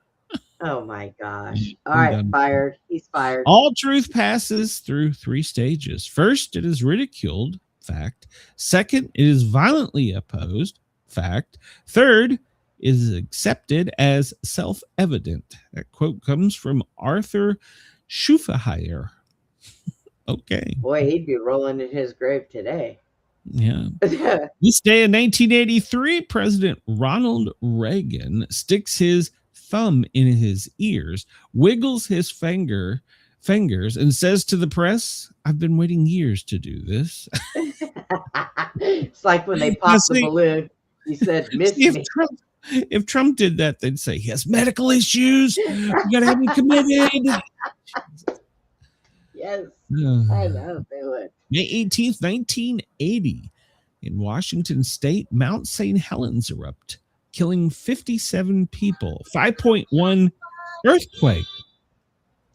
Oh my gosh. All right, fired. He's fired. All truth passes through 3 stages. First, it is ridiculed. Fact. Second, it is violently opposed. Fact. Third, it is accepted as self-evident. That quote comes from Arthur Schuffelheier. Okay. Boy, he'd be rolling in his grave today. Yeah. This day in 1983, President Ronald Reagan sticks his thumb in his ears, wiggles his fingers, and says to the press, I've been waiting years to do this. It's like when they popped the balloon. He said, miss me. If Trump did that, they'd say he has medical issues. You got to have him committed. Yes, I know they would. May 18th, 1980, in Washington State, Mount St. Helens erupt, killing 57 people. 5.1 earthquake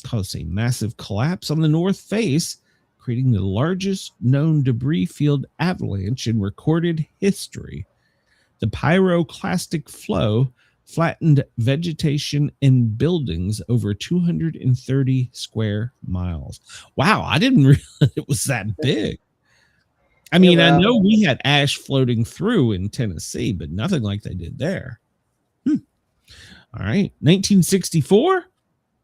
caused a massive collapse on the north face, creating the largest known debris field avalanche in recorded history. The pyroclastic flow flattened vegetation and buildings over 230 square miles. Wow, I didn't realize it was that big. I mean, I know we had ash floating through in Tennessee, but nothing like they did there. All right, 1964,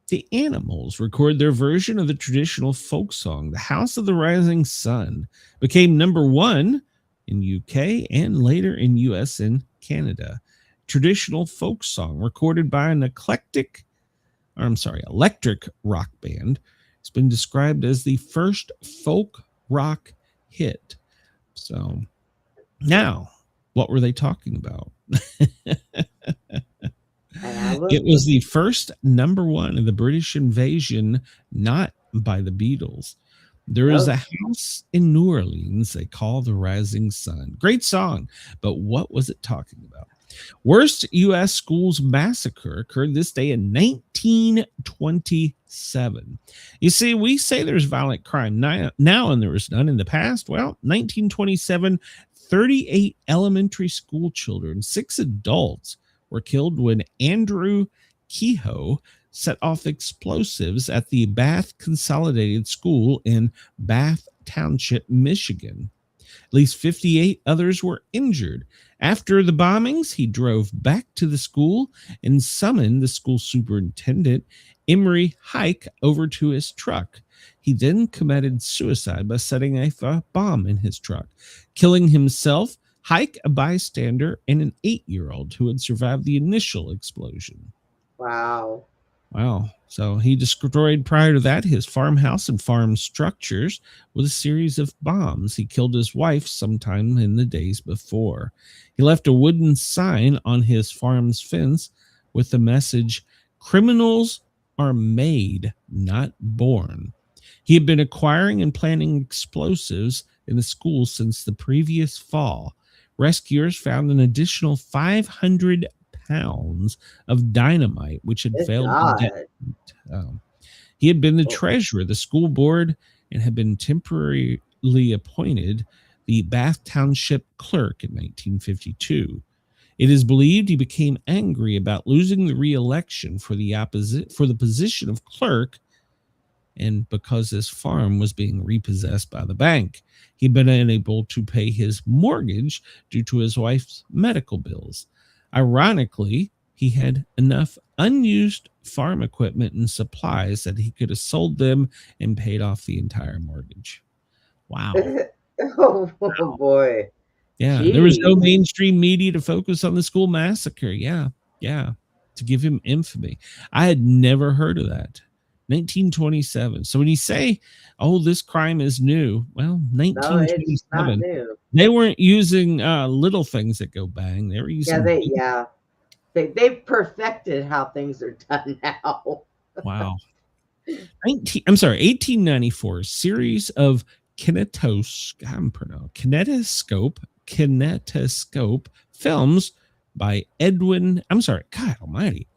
the Animals record their version of the traditional folk song, The House of the Rising Sun, became number 1 in UK and later in US and Canada. Traditional folk song recorded by an electric rock band. It's been described as the first folk rock hit. So now, what were they talking about? It was the first number 1 in the British invasion, not by the Beatles. There is a house in New Orleans they call the Rising Sun. Great song, but what was it talking about? Worst U.S. schools massacre occurred this day in 1927. You see, we say there's violent crime now and there was none in the past. Well, 1927, 38 elementary school children, 6 adults were killed when Andrew Kehoe set off explosives at the Bath Consolidated School in Bath Township, Michigan. At least 58 others were injured. After the bombings, he drove back to the school and summoned the school superintendent, Emery Hike, over to his truck. He then committed suicide by setting a bomb in his truck, killing himself, Hike, a bystander, and an 8-year-old who had survived the initial explosion. Wow. Wow. So he destroyed prior to that his farmhouse and farm structures with a series of bombs. He killed his wife sometime in the days before. He left a wooden sign on his farm's fence with the message, "Criminals are made, not born." He had been acquiring and planting explosives in the school since the previous fall. Rescuers found an additional 500 pounds of dynamite, which had Good failed to God. detonate. He had been the treasurer of the school board and had been temporarily appointed the Bath Township clerk in 1952. It is believed he became angry about losing the re-election for the position of clerk, and because his farm was being repossessed by the bank. He'd been unable to pay his mortgage due to his wife's medical bills. Ironically, he had enough unused farm equipment and supplies that he could have sold them and paid off the entire mortgage. Wow. Oh boy. Yeah, there was no Jeez. mainstream media to focus on the school massacre. Yeah, to give him infamy. I had never heard of that. 1927. So when you say, "Oh, this crime is new," well, No, it's not 1927. new. They weren't using little things that go bang. They were using. They perfected how things are done now. Wow. 1894. Series of kinetoscope films by Edwin. God Almighty.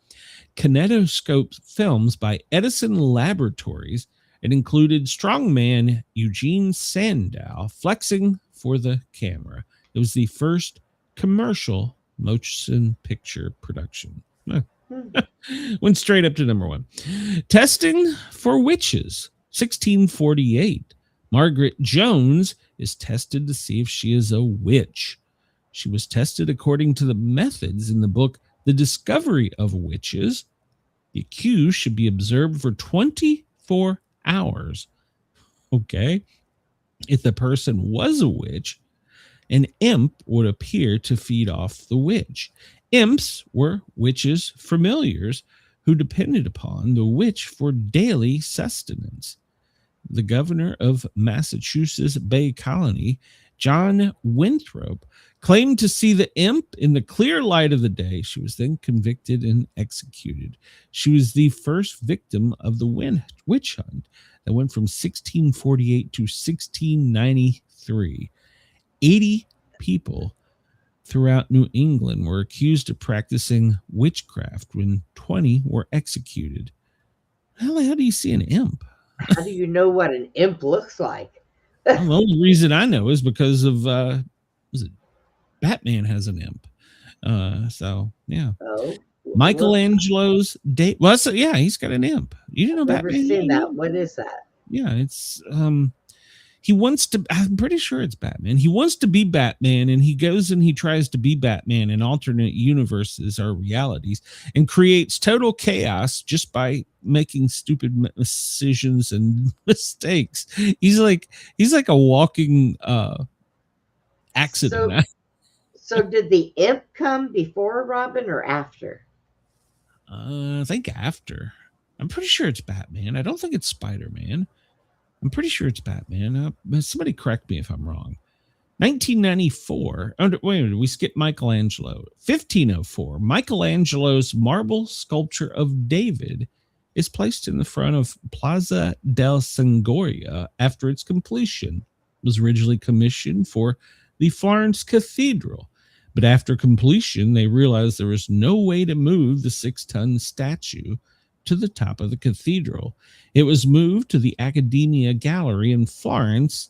Kinetoscope films by Edison Laboratories. It included strongman Eugene Sandow flexing for the camera. It was the first commercial motion picture production. Went straight up to number one. Testing for witches. 1648. Margaret Jones is tested to see if she is a witch. She was tested according to the methods in the book The Discovery of Witches. The accused should be observed for 24 hours. Okay. If the person was a witch, an imp would appear to feed off the witch. Imps were witches' familiars who depended upon the witch for daily sustenance. The governor of Massachusetts Bay Colony, John Winthrop, claimed to see the imp in the clear light of the day. She was then convicted and executed. She was the first victim of the witch hunt that went from 1648 to 1693. 80 people throughout New England were accused of practicing witchcraft when 20 were executed. How the hell do you see an imp? How do you know what an imp looks like? Well, the only reason I know is because of Batman has an imp. So yeah. Oh, Michelangelo's date. Well, so, yeah, he's got an imp. You didn't know never Batman? seen that. What is that? Yeah, it's he wants to. I'm pretty sure it's Batman. He wants to be Batman, and he goes and he tries to be Batman in alternate universes or realities, and creates total chaos just by making stupid decisions and mistakes. He's like a walking accident. So did the imp come before Robin or after? I think after. I'm pretty sure it's Batman. I don't think it's Spider-Man. I'm pretty sure it's Batman. Somebody correct me if I'm wrong. 1994. Wait a minute. We skipped Michelangelo. 1504. Michelangelo's marble sculpture of David is placed in the front of Plaza del Signoria after its completion. It was originally commissioned for the Florence Cathedral, but after completion, they realized there was no way to move the 6-ton statue to the top of the cathedral. It was moved to the Accademia Gallery in Florence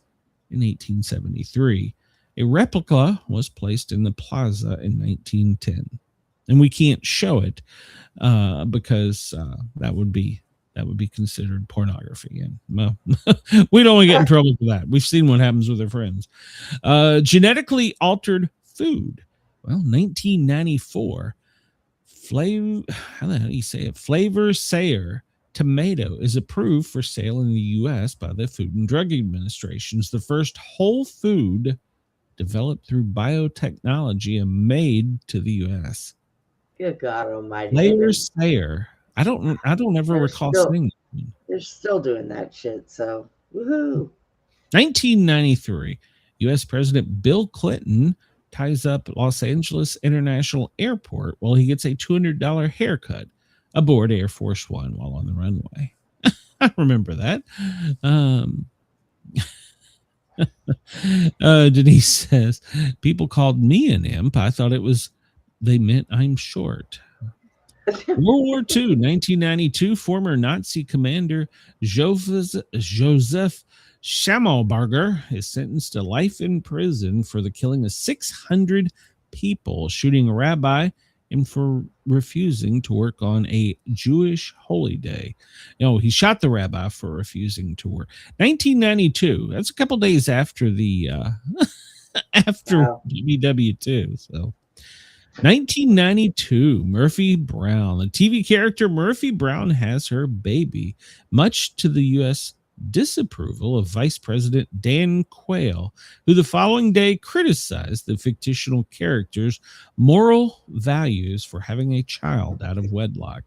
in 1873. A replica was placed in the plaza in 1910. And we can't show it because that would be considered pornography. And well, we don't want to get in trouble for that. We've seen what happens with our friends. Genetically altered food. Well, 1994. How the hell do you say it? Flavor Sayer tomato is approved for sale in the U.S. by the Food and Drug Administration. It's the first whole food developed through biotechnology and made to the U.S. Good God Almighty! Flavor Sayer. I don't ever recall seeing that. They're still doing that shit. So, woohoo! 1993, U.S. President Bill Clinton ties up Los Angeles International Airport while he gets a $200 haircut aboard Air Force One while on the runway. I remember that. Denise says, people called me an imp. I thought they meant I'm short. World War II, 1992, former Nazi commander Joseph Schmalberger is sentenced to life in prison for the killing of 600 people, shooting a rabbi, and for refusing to work on a Jewish holy day. He shot the rabbi for refusing to work. 1992. That's a couple days after the after WW2. So 1992, Murphy Brown. The TV character Murphy Brown has her baby, much to the U.S. disapproval of Vice President Dan Quayle, who the following day criticized the fictional character's moral values for having a child out of wedlock.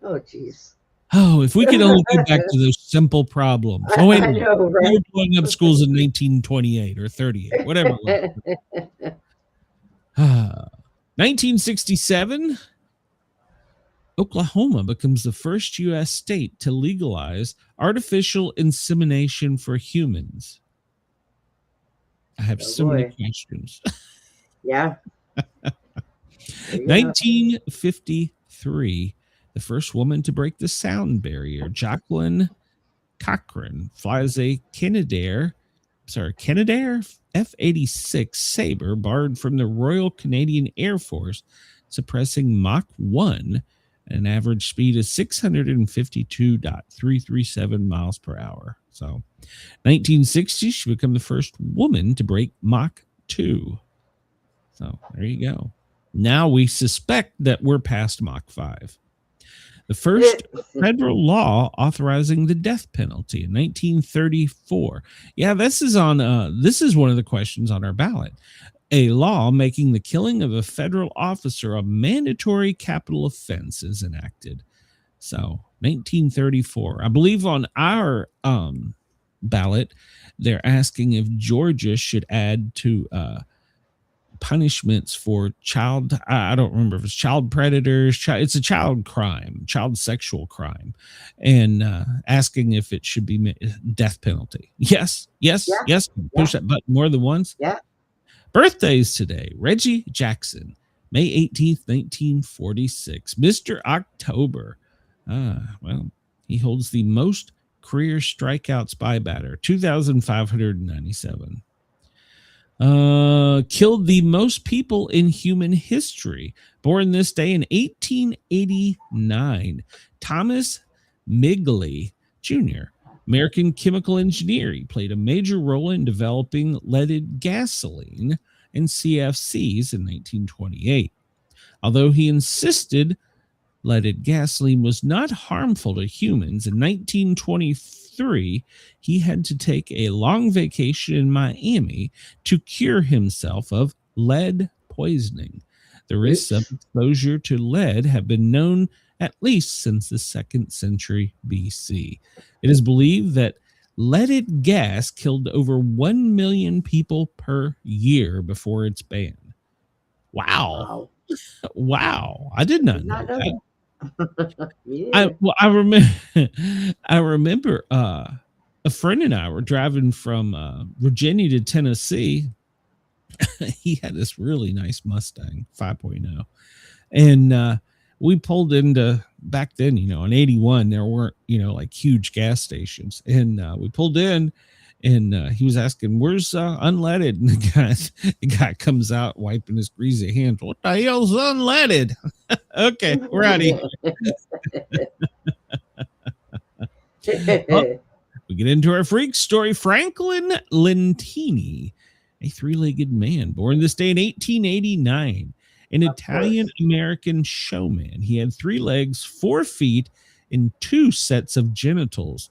Oh, jeez. Oh, if we could only get back to those simple problems. Oh, wait a minute. I know, right? We were blowing up schools in 1928 or 38, whatever it was. 1967, Oklahoma becomes the first U.S. state to legalize artificial insemination for humans. I have many questions. Yeah. 1953, the first woman to break the sound barrier, Jacqueline Cochran, flies a Canadair F-86 Sabre borrowed from the Royal Canadian Air Force, suppressing Mach 1 at an average speed of 652.337 miles per hour. So 1960, she became the first woman to break Mach 2. So there you go. Now we suspect that we're past Mach 5. The first federal law authorizing the death penalty in 1934. Yeah, this is one of the questions on our ballot. A law making the killing of a federal officer a mandatory capital offense is enacted. So 1934. I believe on our ballot, they're asking if Georgia should add to punishments for I don't remember if it's child predators, it's a child sexual crime, and asking if it should be death penalty. Yes. Push that button more than once. Yeah. Birthdays today: Reggie Jackson, May 18th, 1946. Mr. October. Well, he holds the most career strikeouts by batter, 2,597. Killed the most people in human history. Born this day in 1889. Thomas Migley Jr., American chemical engineer. He played a major role in developing leaded gasoline and CFCs in 1928. Although he insisted leaded gasoline was not harmful to humans, in 1923, he had to take a long vacation in Miami to cure himself of lead poisoning. The risks of exposure to lead have been known at least since the 2nd century BC. It is believed that leaded gas killed over 1 million people per year before its ban. Wow. I did not know that. Yeah. I remember a friend and I were driving from Virginia to Tennessee. He had this really nice Mustang 5.0, and we pulled into, back then, in 81 there weren't like huge gas stations, and we pulled in, and he was asking, where's unleaded, and the guy comes out wiping his greasy hands. What the hell's unleaded? Okay, we're out of here. We get into our freak story. Franklin Lentini, a three-legged man born this day in 1889, an Italian-American showman. He had 3 legs, 4 feet, and 2 sets of genitals.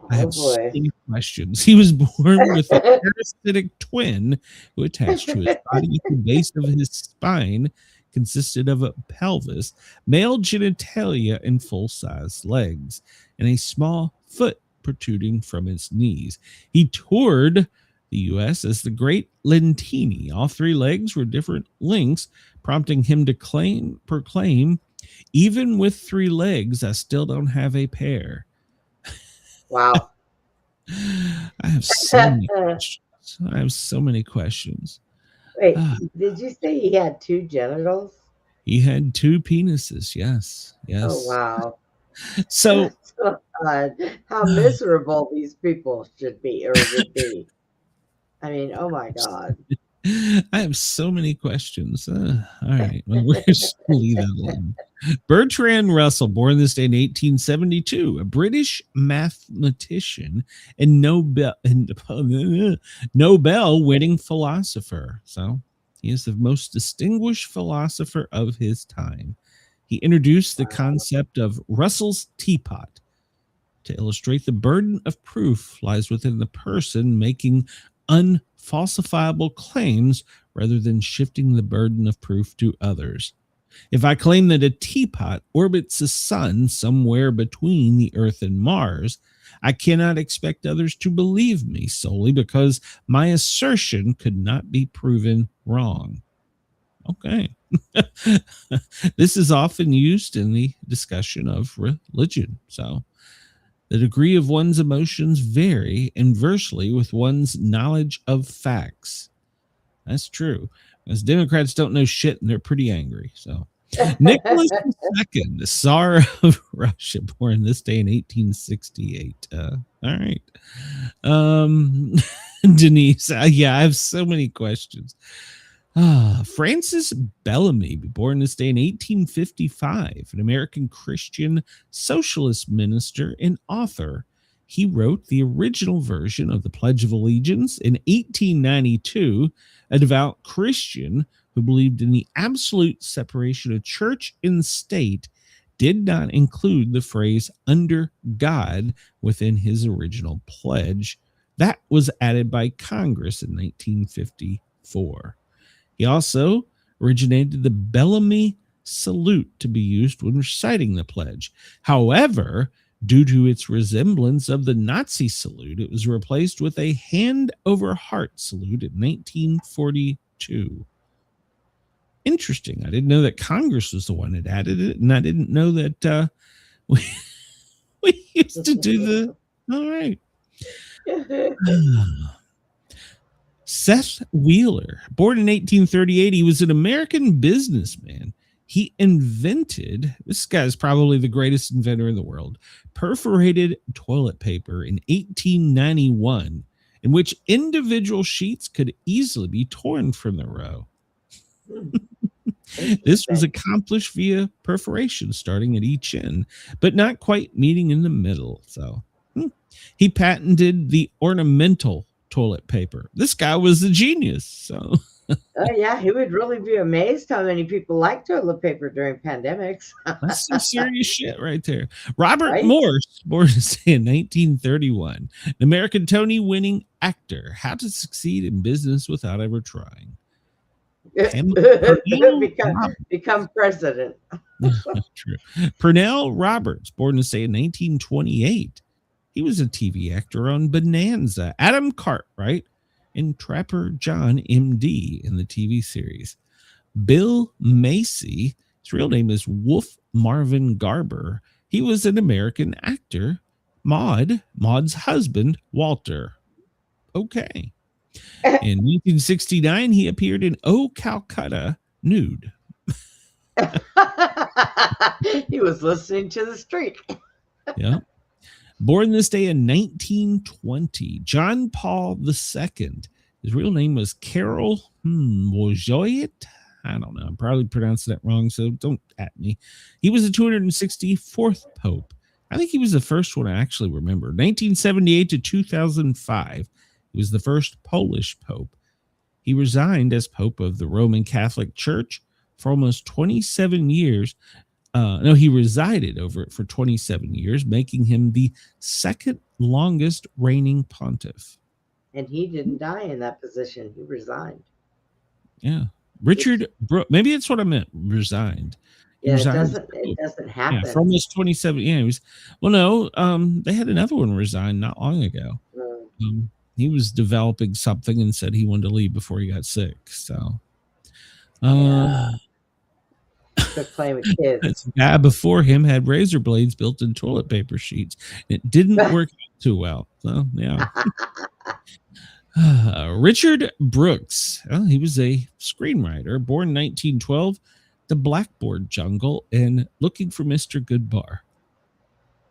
I have so many questions. He was born with a parasitic twin who attached to his body at the base of his spine, consisted of a pelvis, male genitalia, and full-size legs, and a small foot protruding from his knees. He toured the U.S. as the Great Lentini. All three legs were different lengths, prompting him to proclaim, "Even with three legs, I still don't have a pair." Wow. I have so many questions. I have so many questions. Wait, did you say he had two genitals? He had two penises. Yes. Yes. Oh, wow. So, Oh, God. How miserable these people should be or would be. I mean, oh my God. I have so many questions. All right. Well, we're just going to leave that alone. Bertrand Russell, born this day in 1872, a British mathematician and Nobel-winning philosopher. So he is the most distinguished philosopher of his time. He introduced the concept of Russell's teapot to illustrate the burden of proof lies within the person making unfalsifiable claims rather than shifting the burden of proof to others. If I claim that a teapot orbits the sun somewhere between the Earth and Mars, I cannot expect others to believe me solely because my assertion could not be proven wrong. Okay. This is often used in the discussion of religion. So, the degree of one's emotions vary inversely with one's knowledge of facts. That's true. As Democrats don't know shit and they're pretty angry. So, Nicholas II, the Tsar of Russia, born this day in 1868. All right. Denise, yeah, I have so many questions. Francis Bellamy, born this day in 1855, an American Christian socialist minister and author. He wrote the original version of the Pledge of Allegiance in 1892, a devout Christian who believed in the absolute separation of church and state did not include the phrase "under God" within his original pledge. That was added by Congress in 1954. He also originated the Bellamy salute to be used when reciting the pledge. However, due to its resemblance of the Nazi salute, it was replaced with a hand over heart salute in 1942. Interesting. I didn't know that Congress was the one that added it, and I didn't know that we used to do the. All right. Seth Wheeler, born in 1838, he was an American businessman. He invented, this guy's probably the greatest inventor in the world, perforated toilet paper in 1891, in which individual sheets could easily be torn from the row. This was accomplished via perforation starting at each end, but not quite meeting in the middle. So he patented the ornamental toilet paper. This guy was a genius. So oh yeah, he would really be amazed how many people like toilet paper during pandemics. That's some serious shit right there. Robert Morse, born in 1931, an American Tony-winning actor. How to succeed in business without ever trying. Become president. True. Pernell Roberts, born in 1928. He was a TV actor on Bonanza. Adam Cartwright and Trapper John M.D. in the TV series. Bill Macy, his real name is Wolf Marvin Garber. He was an American actor. Maud's husband, Walter. Okay. In 1969, he appeared in Oh, Calcutta, nude. He was listening to the street. Yeah. Born this day in 1920, John Paul II. His real name was Carol Wojoyet. I don't know. I'm probably pronouncing that wrong, so don't at me. He was the 264th Pope. I think he was the first one I actually remember. 1978 to 2005. He was the first Polish Pope. He resigned as Pope of the Roman Catholic Church for almost 27 years. He resided over it for 27 years, making him the second longest reigning pontiff. And he didn't die in that position. He resigned. Yeah. Richard Brooks. Maybe that's what I meant. Resigned. He Yeah, resigned. it doesn't Yeah, happen. for almost 27. Yeah, he was. Well, no. They had another one resign not long ago. He was developing something and said he wanted to leave before he got sick. So, Quit playing with kids. the guy before him had razor blades built in toilet paper sheets. It didn't work out too well. So, yeah. Richard Brooks. Well, he was a screenwriter, born in 1912. The Blackboard Jungle and Looking for Mr. Goodbar.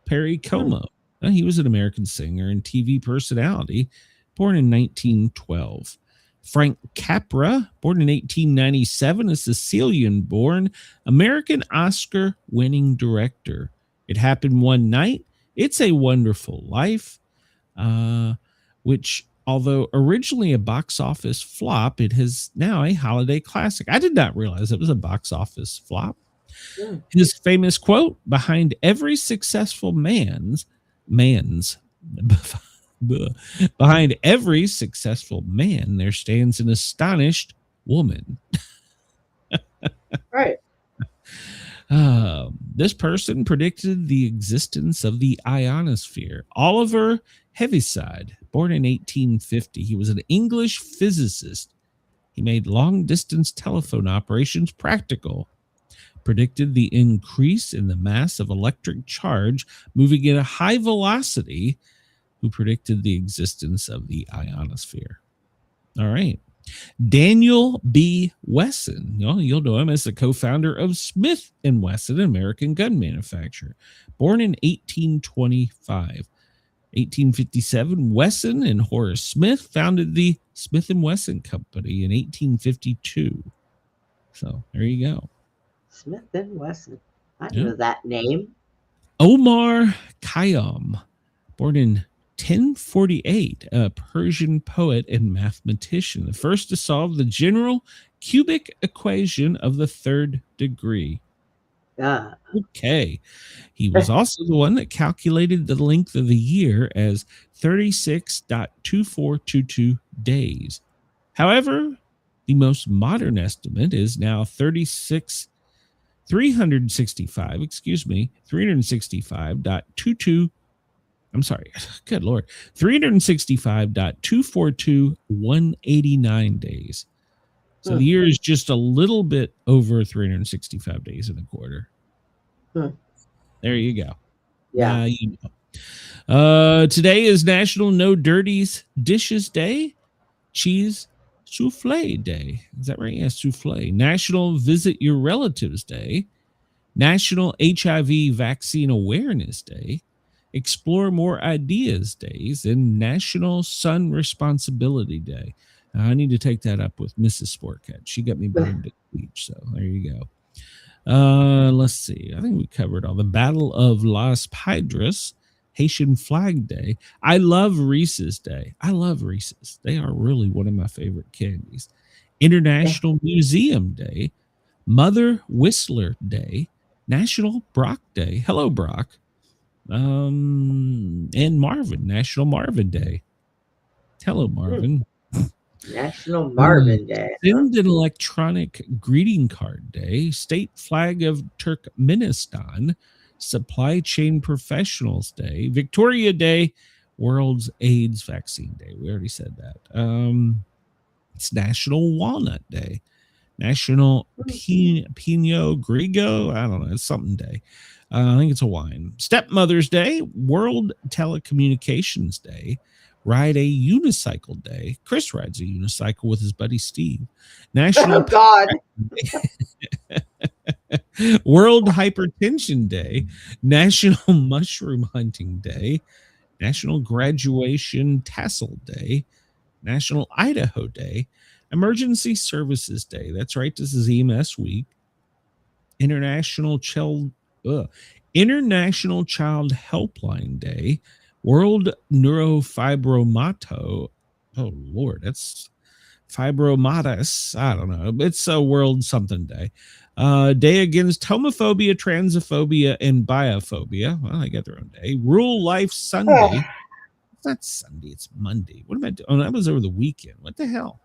Perry Como. He was an American singer and TV personality, born in 1912. Frank Capra, born in 1897, a Sicilian-born American Oscar-winning director. It Happened One Night, It's a Wonderful Life, which, although originally a box office flop, it is now a holiday classic. I did not realize it was a box office flop. Yeah. His famous quote, behind every successful behind every successful man, there stands an astonished woman. Right. This person predicted the existence of the ionosphere. Oliver Heaviside, born in 1850. He was an English physicist. He made long-distance telephone operations practical. Predicted the increase in the mass of electric charge moving at a high velocity. Who predicted the existence of the ionosphere. All right. Daniel B. Wesson. You'll know him as the co-founder of Smith & Wesson, an American gun manufacturer. Born in 1825. 1857, Wesson and Horace Smith founded the Smith & Wesson Company in 1852. So there you go. Smith & Wesson. I know that name. Omar Khayyam, born in 1048, a Persian poet and mathematician, the first to solve the general cubic equation of the third degree. Okay. He was also the one that calculated the length of the year as 36.2422 days. However, the most modern estimate is now 365.22. I'm sorry. Good Lord. 365.242189 days. So the year is just a little bit over 365 days in a quarter. There you go. Yeah. You know. Today is National No Dirties Dishes Day. Cheese Souffle Day. Is that right? Yeah, souffle. National Visit Your Relatives Day. National HIV Vaccine Awareness Day. Explore More Ideas Days, and National Sun Responsibility Day. I need to take that up with Mrs. Sportcat. She got me burned at the beach, so there you go. Let's see. I think we covered all. The Battle of Las Piedras, Haitian Flag Day. I love Reese's Day. I love Reese's. They are really one of my favorite candies. International Museum Day, Mother Whistler Day, National Brock Day. Hello, Brock. And Marvin, National Marvin Day. Hello, Marvin. National Marvin Day. Send an electronic greeting card day. State flag of Turkmenistan. Supply chain professionals day. Victoria Day. World's AIDS vaccine day. We already said that. It's National Walnut Day. National Pinot Grigio. I don't know. It's something day. I think it's a wine. Stepmother's Day, World Telecommunications Day, Ride a Unicycle Day. Chris rides a unicycle with his buddy Steve. National World Hypertension Day, National Mushroom Hunting Day, National Graduation Tassel Day, National Idaho Day, Emergency Services Day. That's right, this is EMS week. International Child Helpline Day, World Neurofibromato. Oh Lord, that's fibromatus. I don't know. It's a world something day. Day against homophobia, transophobia, and biophobia. Well, I got their own day. Rural Life Sunday. It's not Sunday. It's Monday. What am I doing? Oh, that was over the weekend. What the hell?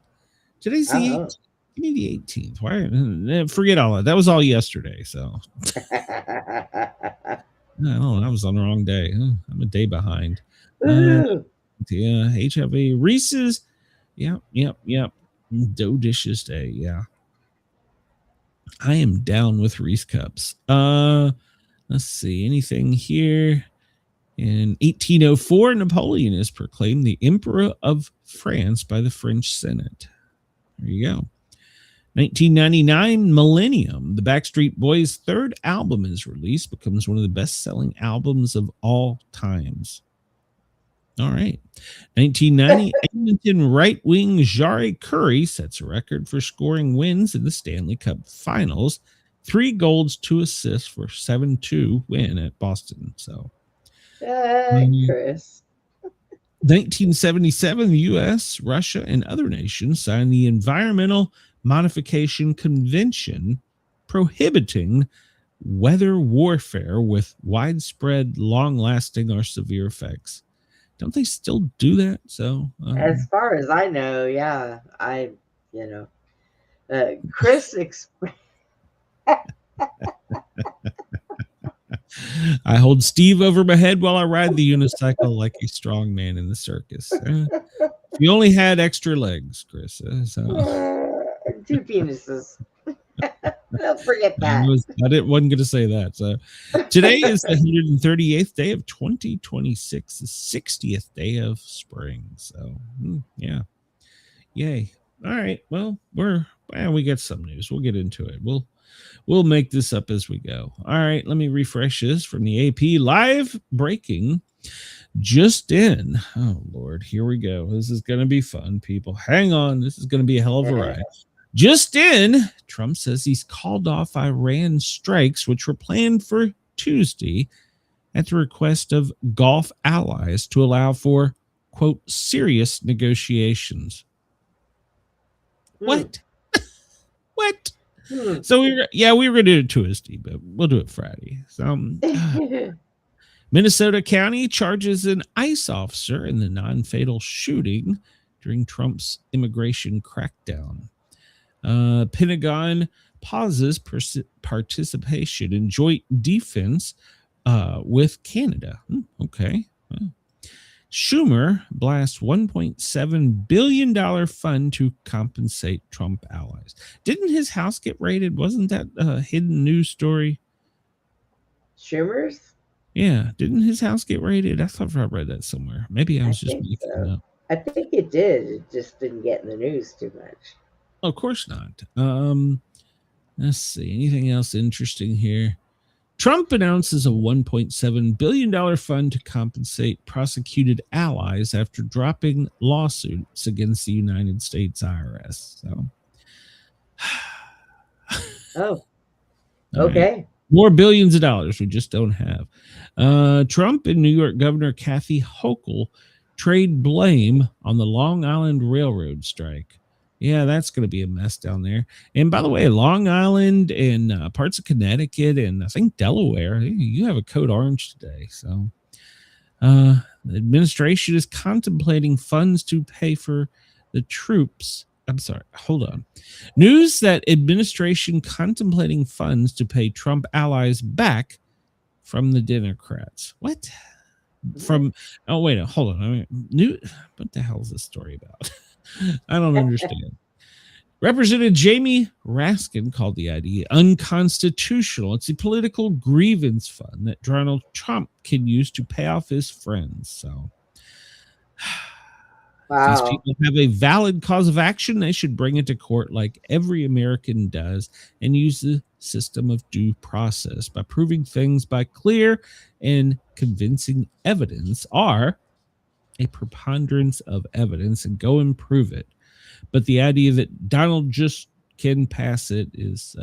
Today's the 8th. Give me the 18th. Why? Forget all that. That was all yesterday. So I was on the wrong day. I'm a day behind. Yeah, HIV. Reese's. Yep. Dough dishes day. Yeah. I am down with Reese cups. Let's see. Anything here? In 1804, Napoleon is proclaimed the Emperor of France by the French Senate. There you go. 1999, Millennium. The Backstreet Boys' third album is released, becomes one of the best-selling albums of all times. All right. 1990, Edmonton right-wing Jari Kurri sets a record for scoring wins in the Stanley Cup Finals. 3 goals, 2 assists for 7-2 win at Boston. So, Chris. 1977, the U.S., Russia, and other nations signed the Environmental Modification Convention prohibiting weather warfare with widespread, long-lasting, or severe effects. Don't they still do that? So, as far as I know, yeah, Chris I hold Steve over my head while I ride the unicycle like a strong man in the circus. If you only had extra legs, Chris. 2 penises. Don't forget that. I wasn't going to say that. So today is the 138th day of 2026, the 60th day of spring. So yeah, yay! All right. Well, we got some news. We'll get into it. We'll make this up as we go. All right. Let me refresh this from the AP. Live breaking. Just in. Oh Lord, here we go. This is going to be fun, people. Hang on. This is going to be a hell of a ride. Just in, Trump says he's called off Iran strikes, which were planned for Tuesday at the request of Gulf allies to allow for, quote, serious negotiations. What? What? So we were going to do it Tuesday, but we'll do it Friday. So, Minnesota County charges an ICE officer in the non-fatal shooting during Trump's immigration crackdown. Pentagon pauses participation in joint defense with Canada. Okay. Well, Schumer blasts $1.7 billion fund to compensate Trump allies. Didn't his house get raided? Wasn't that a hidden news story? Schumer's? Yeah. Didn't his house get raided? I thought I read that somewhere. Maybe I was just making it up. I think it did. It just didn't get in the news too much. Of course not. Let's see. Anything else interesting here? Trump announces a $1.7 billion fund to compensate prosecuted allies after dropping lawsuits against the United States IRS. So, okay. Right. More billions of dollars we just don't have. Trump and New York Governor Kathy Hochul trade blame on the Long Island Railroad strike. Yeah, that's going to be a mess down there. And by the way, Long Island and parts of Connecticut and I think Delaware, you have a code orange today. So the administration is contemplating funds to pay for the troops. I'm sorry, hold on. News that administration contemplating funds to pay Trump allies back from the Democrats. What? Hold on. What the hell is this story about? I don't understand. Representative Jamie Raskin called the idea unconstitutional. It's a political grievance fund that Donald Trump can use to pay off his friends. So, wow. These people have a valid cause of action. They should bring it to court like every American does and use the system of due process by proving things by clear and convincing evidence are a preponderance of evidence and go and prove it. But the idea that Donald just can pass it is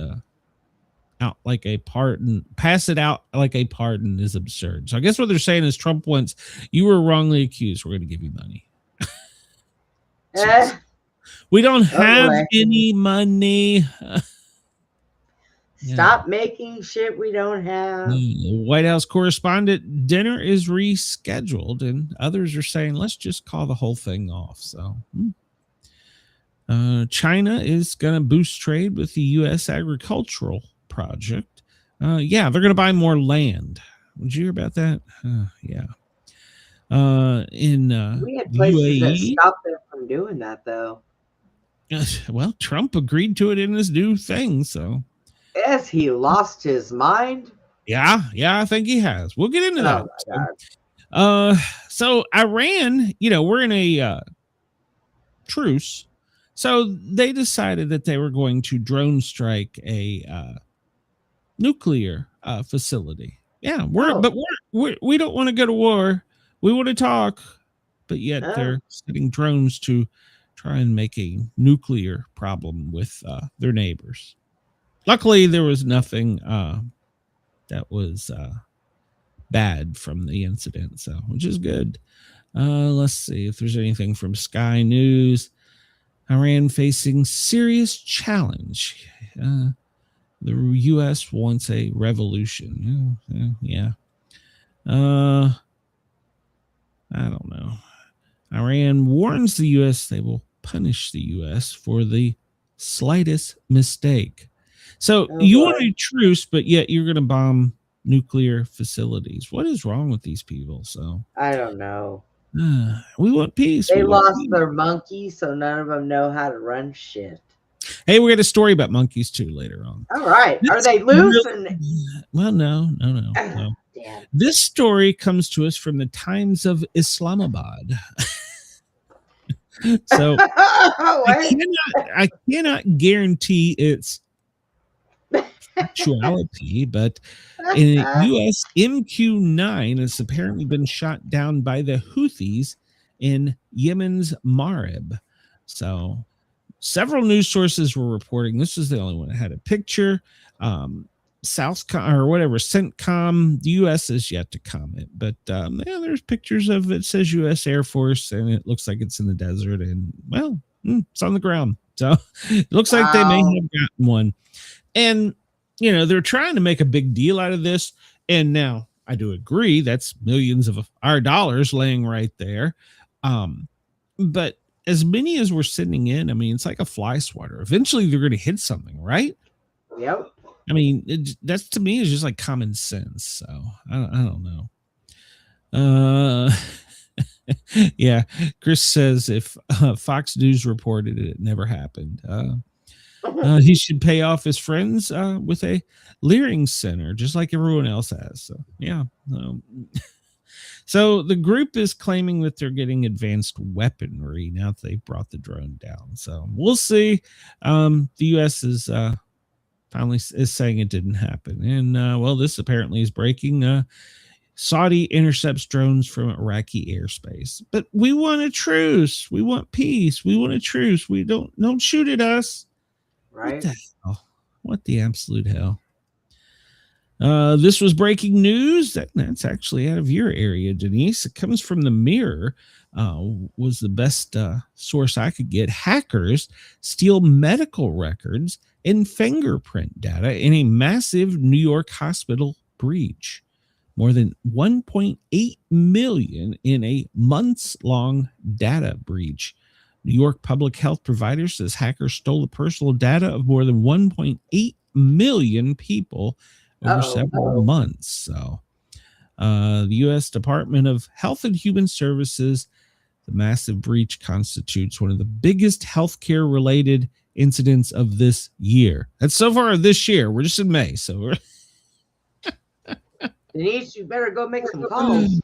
out like a pardon, pass it out like a pardon is absurd. So I guess what they're saying is Trump wants, you were wrongly accused, we're going to give you money. We don't have any money. Stop making shit we don't have. The White House correspondent dinner is rescheduled, and others are saying, let's just call the whole thing off. So, China is going to boost trade with the U.S. agricultural project. Yeah, they're going to buy more land. Did you hear about that? Yeah. In We had places UAE, that stopped them from doing that, though. well, Trump agreed to it in his new thing, so. Yes, he lost his mind. Yeah, I think he has. We'll get into that. Oh, my God. So Iran, we're in a truce. So they decided that they were going to drone strike a nuclear facility. Yeah, we don't want to go to war. We want to talk, but yet they're sending drones to try and make a nuclear problem with their neighbors. Luckily, there was nothing that was bad from the incident, so which is good. Let's see if there's anything from Sky News. Iran facing serious challenge. The U.S. wants a revolution. Yeah. I don't know. Iran warns the U.S. they will punish the U.S. for the slightest mistake. So you want a truce, but yet you're going to bomb nuclear facilities. What is wrong with these people? So I don't know. We want peace. They lost their monkey, so none of them know how to run shit. Hey, we got a story about monkeys too later on. All right. Are they loose? Well, no. Damn. This story comes to us from the Times of Islamabad. So I cannot guarantee its actuality, but in a U.S. MQ-9 has apparently been shot down by the Houthis in Yemen's Marib. So several news sources were reporting. This is the only one that had a picture. Southcom or whatever, CENTCOM, the U.S. is yet to comment, but there's pictures of it. Says U.S. Air Force, and it looks like it's in the desert, and well, it's on the ground. So it looks like they may have gotten one. And they're trying to make a big deal out of this. And now I do agree that's millions of our dollars laying right there. But as many as we're sending in, I mean, it's like a fly swatter. Eventually they're going to hit something, right? Yep. I mean, that's to me is just like common sense. So I don't know. Yeah. Chris says if Fox News reported it, it never happened. He should pay off his friends with a Leering Center, just like everyone else has. So, yeah. So the group is claiming that they're getting advanced weaponry now that they've brought the drone down. So we'll see. The U.S. is finally is saying it didn't happen. And, well, this apparently is breaking. Saudi intercepts drones from Iraqi airspace. But we want a truce. We want peace. We want a truce. We don't shoot at us. Right. What the hell? What the absolute hell? This was breaking news. That's actually out of your area, Denise. It comes from the Mirror. Was the best source I could get. Hackers steal medical records and fingerprint data in a massive New York hospital breach. More than 1.8 million in a months-long data breach. New York public health provider says hackers stole the personal data of more than 1.8 million people over several months. So the U.S. Department of Health and Human Services, the massive breach constitutes one of the biggest healthcare related incidents of this year. That's so far this year. We're just in May. So we're Denise, you better go make some calls.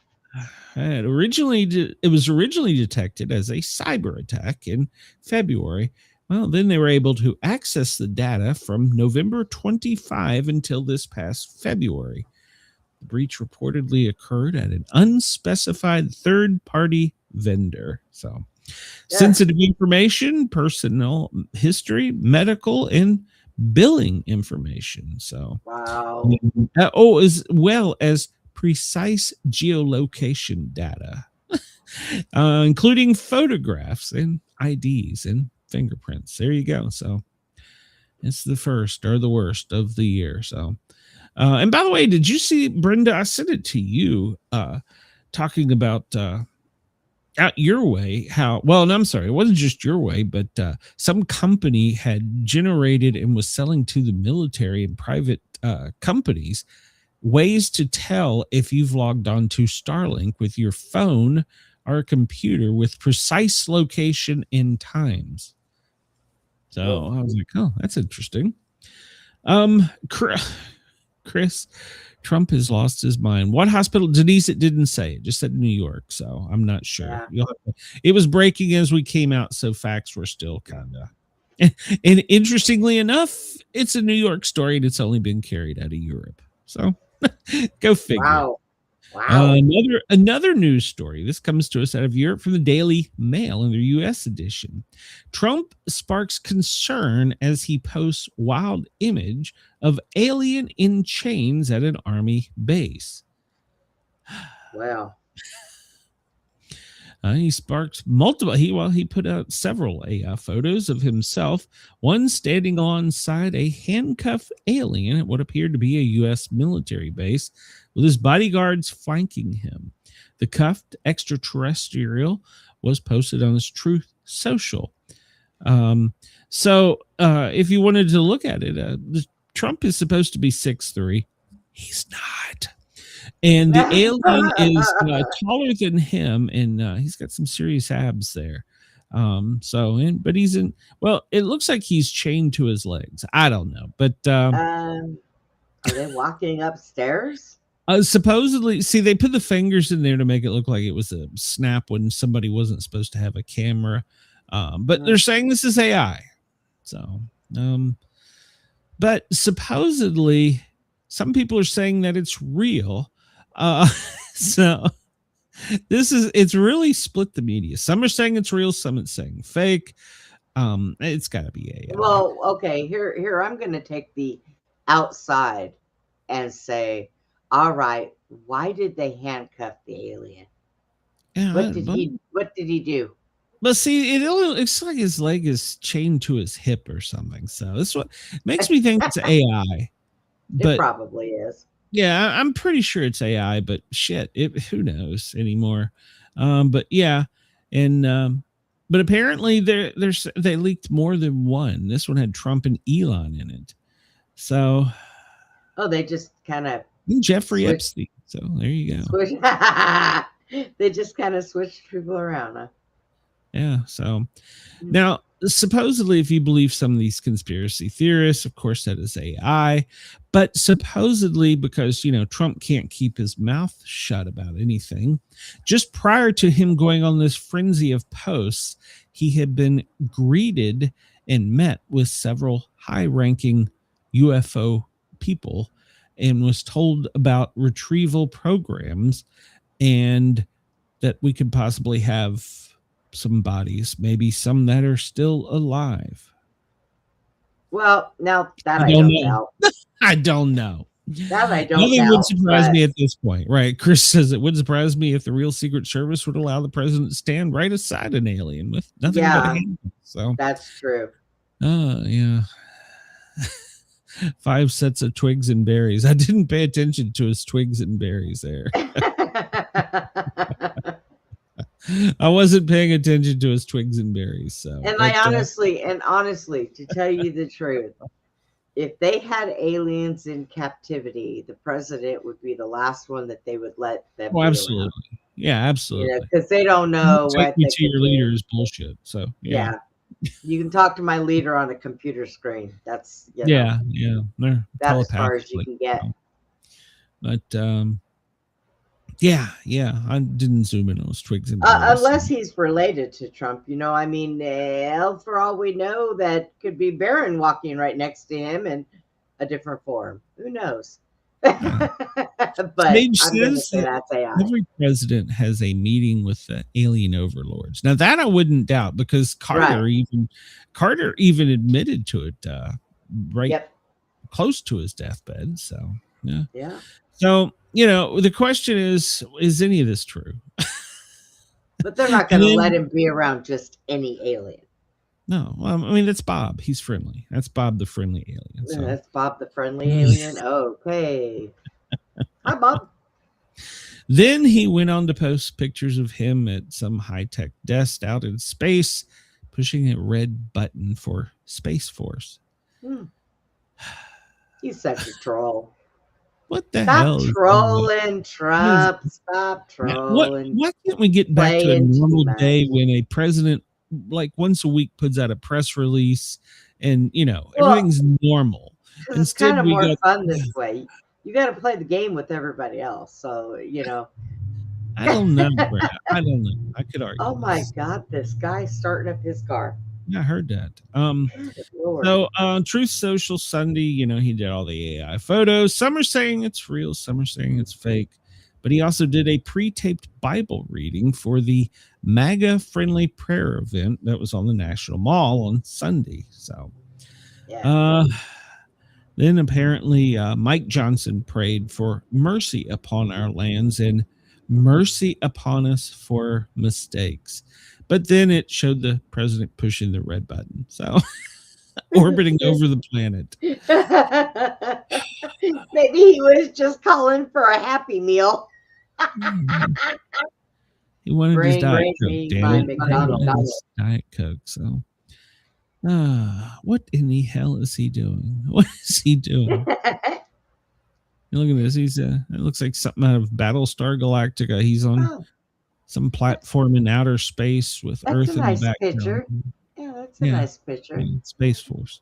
It was originally detected as a cyber attack in February. Well, then they were able to access the data from November 25 until this past February. The breach reportedly occurred at an unspecified third-party vendor. So, sensitive information, personal history, medical, and billing information. So, wow. As well as precise geolocation data, including photographs and IDs and fingerprints. There you go. So it's the first or the worst of the year. So, and by the way, did you see, Brenda? I sent it to you, talking about out your way how well, and I'm sorry, it wasn't just your way, but some company had generated and was selling to the military and private companies ways to tell if you've logged on to Starlink with your phone or a computer with precise location and times. So I was like, oh, that's interesting. Chris, Trump has lost his mind. What hospital? Denise, it didn't say. It just said New York, so I'm not sure. Yeah. It was breaking as we came out, so facts were still kind of. And interestingly enough, it's a New York story, and it's only been carried out of Europe. So go figure. Wow. Wow. Another news story. This comes to us out of Europe from the Daily Mail in their U.S. edition. Trump sparks concern as he posts wild image of alien in chains at an army base. Wow. He sparked multiple. He put out several photos of himself. One standing alongside a handcuffed alien at what appeared to be a U.S. military base, with his bodyguards flanking him. The cuffed extraterrestrial was posted on his Truth Social. So if you wanted to look at it, Trump is supposed to be 6'3". He's not. And the alien is taller than him, and he's got some serious abs there. But he's in. Well, it looks like he's chained to his legs. I don't know, but are they walking upstairs? Supposedly, see, they put the fingers in there to make it look like it was a snap when somebody wasn't supposed to have a camera. But they're saying this is AI. So, but supposedly, some people are saying that it's real. So it's really split the media. Some are saying it's real, some are saying fake. It's got to be AI. Well, okay, here I'm going to take the outside and say, all right, why did they handcuff the alien? Yeah, what did he do? But see, it's like his leg is chained to his hip or something. So this what makes me think it's AI. It probably is. Yeah, I'm pretty sure it's AI, but shit, who knows anymore? But yeah, and but apparently they leaked more than one. This one had Trump and Elon in it. So, they just kind of Jeffrey Epstein. So there you go. They just kind of switched people around. Huh? Yeah. So now, supposedly, if you believe some of these conspiracy theorists, of course, that is AI. But supposedly, because, Trump can't keep his mouth shut about anything, just prior to him going on this frenzy of posts, he had been greeted and met with several high-ranking UFO people and was told about retrieval programs and that we could possibly have some bodies, maybe some that are still alive. Well, now that I don't know. I don't know. That I don't know. Nothing would surprise me at this point, right? Chris says it would surprise me if the real Secret Service would allow the president to stand right aside an alien with nothing but a hand. So that's true. Yeah. 5 sets of twigs and berries. I didn't pay attention to his twigs and berries there. I wasn't paying attention to his twigs and berries. So, and honestly, to tell you the truth, if they had aliens in captivity, the president would be the last one that they would let them. Oh, absolutely. Yeah, absolutely. Because they don't know what me to your leader is bullshit. So yeah. You can talk to my leader on a computer screen. That's yeah. That's as far as you can get. But yeah, I didn't zoom in on those twigs and berries. Unless he's related to Trump, for all we know, that could be Barron walking right next to him in a different form. Who knows? But Page says that's AI. Every president has a meeting with the alien overlords. Now that I wouldn't doubt, because Carter even admitted to it close to his deathbed. So yeah. So the question is any of this true? But they're not going to let him be around just any alien. No, that's Bob. He's friendly. That's Bob, the friendly alien. So. That's Bob, the friendly alien. Okay. Hi, Bob. Then he went on to post pictures of him at some high-tech desk out in space, pushing a red button for Space Force. He's such a troll. What the hell? Stop trolling, Trump. Stop trolling. Why can't we get back to a normal day when a president, like once a week, puts out a press release and, everything's normal? It's kind of more fun this way. You got to play the game with everybody else. So, I don't know, Brad. I don't know. I could argue. Oh, my God. This guy's starting up his car. I heard that. So on Truth Social Sunday, he did all the AI photos. Some are saying it's real, some are saying it's fake. But he also did a pre-taped Bible reading for the MAGA-friendly prayer event that was on the National Mall on Sunday. So, then apparently Mike Johnson prayed for mercy upon our lands and mercy upon us for mistakes. But then it showed the president pushing the red button. So orbiting over the planet. Maybe he was just calling for a Happy Meal. He wanted his Diet Coke. Damn it. Diet Coke. So what in the hell is he doing? What is he doing? Look at this. He's it looks like something out of Battlestar Galactica. He's on some platform in outer space with Earth in the background. Picture. Yeah, that's a nice picture. Yeah, Space Force.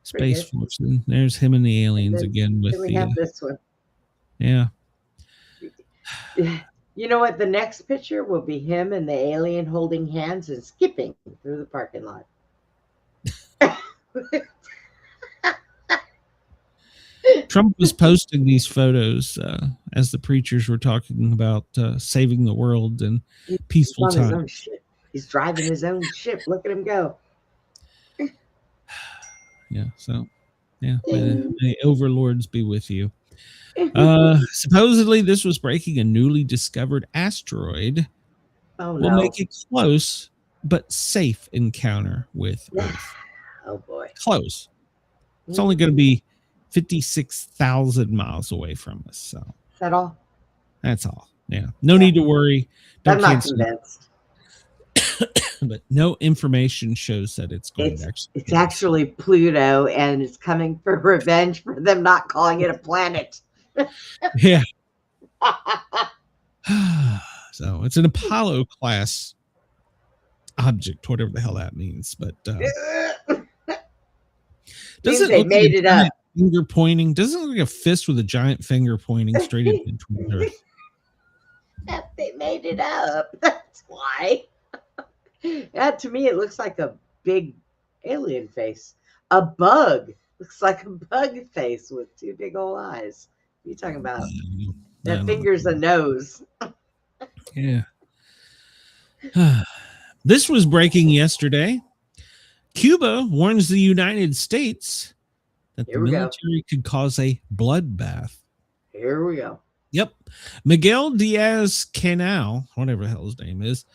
Space Force. And there's him and the aliens again with we have this one. Yeah. You know what? The next picture will be him and the alien holding hands and skipping through the parking lot. Trump was posting these photos as the preachers were talking about saving the world and peaceful times. He's driving his own ship. Look at him go. Yeah. So, may overlords be with you. Supposedly, this was breaking a newly discovered asteroid. Will make a close but safe encounter with Earth. Oh boy, close. It's only going to be 56,000 miles away from us. So is that all? That's all. Yeah. No need to worry. I'm not convinced. But no information shows that it's going to actually. It's actually Pluto, and it's coming for revenge for them not calling it a planet. Yeah. So it's an Apollo class object, whatever the hell that means. But doesn't they made it up. Finger pointing doesn't look like a fist with a giant finger pointing straight into Earth. They made it up. That's why. Yeah, to me, it looks like a big alien face. A bug. Looks like a bug face with two big old eyes. What are you talking about? That finger's a nose. Yeah. This was breaking yesterday. Cuba warns the United States that the military could cause a bloodbath. Here we go. Yep. Miguel Diaz-Canel, whatever the hell his name is,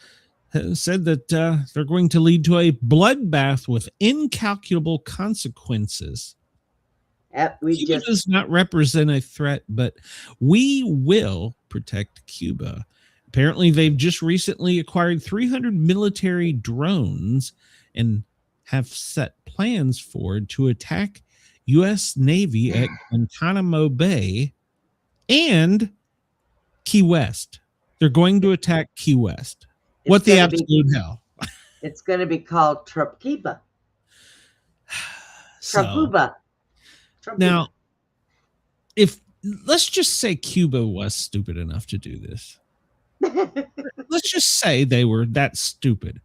said that they're going to lead to a bloodbath with incalculable consequences. Cuba does not represent a threat, but we will protect Cuba. Apparently, they've just recently acquired 300 military drones and have set plans forward to attack U.S. Navy at Guantanamo Bay and Key West. They're going to attack Key West. What the absolute hell? It's going to be called Cuba. Cuba. Now, if let's just say Cuba was stupid enough to do this. Let's just say they were that stupid.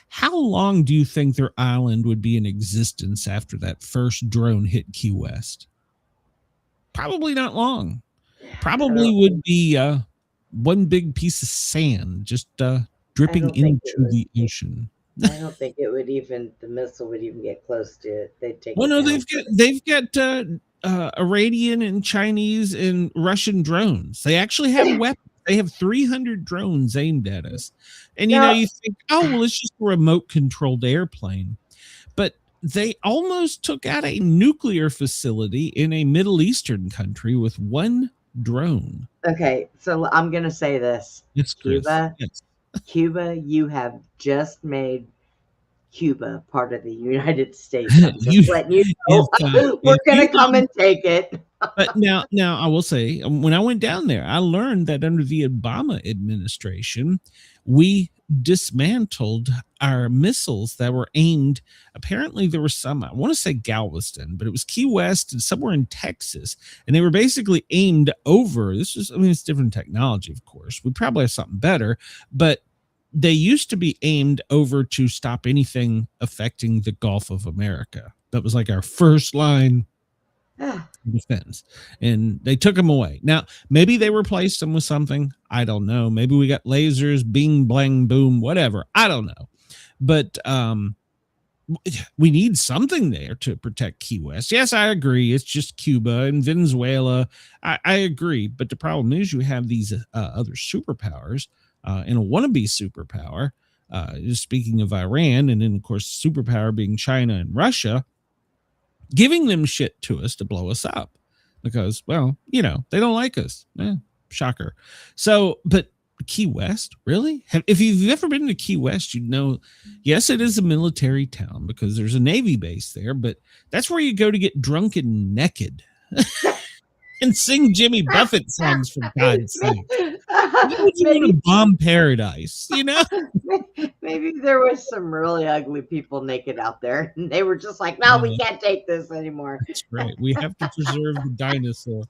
How long do you think their island would be in existence after that first drone hit Key West? Probably not long. Probably would be one big piece of sand just dripping into the ocean. I don't think it would even, the missile would even get close to it. They'd take. Well, no, they've got Iranian and Chinese and Russian drones. They actually have weapons. They have 300 drones aimed at us. And, you think, oh, well, it's just a remote controlled airplane. But they almost took out a nuclear facility in a Middle Eastern country with one drone. Okay, so I'm gonna say this. Yes, Chris. Cuba, Yes. Cuba, you have just made Cuba part of the United States. I'm just letting you know. We're gonna come and take it. But now I will say, when I went down there, I learned that under the Obama administration, we dismantled our missiles that were aimed. Apparently, there were some, I want to say Galveston, but it was Key West and somewhere in Texas, and they were basically aimed over. This is, I mean, it's different technology, of course. We probably have something better, but they used to be aimed over to stop anything affecting the Gulf of America. That was like our first line defense, and they took them away. Now, maybe they replaced them with something. I don't know. Maybe we got lasers, bing, blang, boom, whatever. I don't know. But we need something there to protect Key West. Yes, I agree. It's just Cuba and Venezuela. I agree. But the problem is you have these other superpowers and a wannabe superpower. Speaking of Iran, and then, of course, superpower being China and Russia, giving them shit to us to blow us up because, well, you know, they don't like us. Shocker. So, but Key West, really? If you've ever been to Key West, you'd know, yes, it is a military town because there's a Navy base there, but that's where you go to get drunk and naked and sing Jimmy Buffett songs, for God's sake. Why would you want to bomb paradise, you know? Maybe there was some really ugly people naked out there, and they were just like, no, we can't take this anymore. That's right. We have to preserve the dinosaur.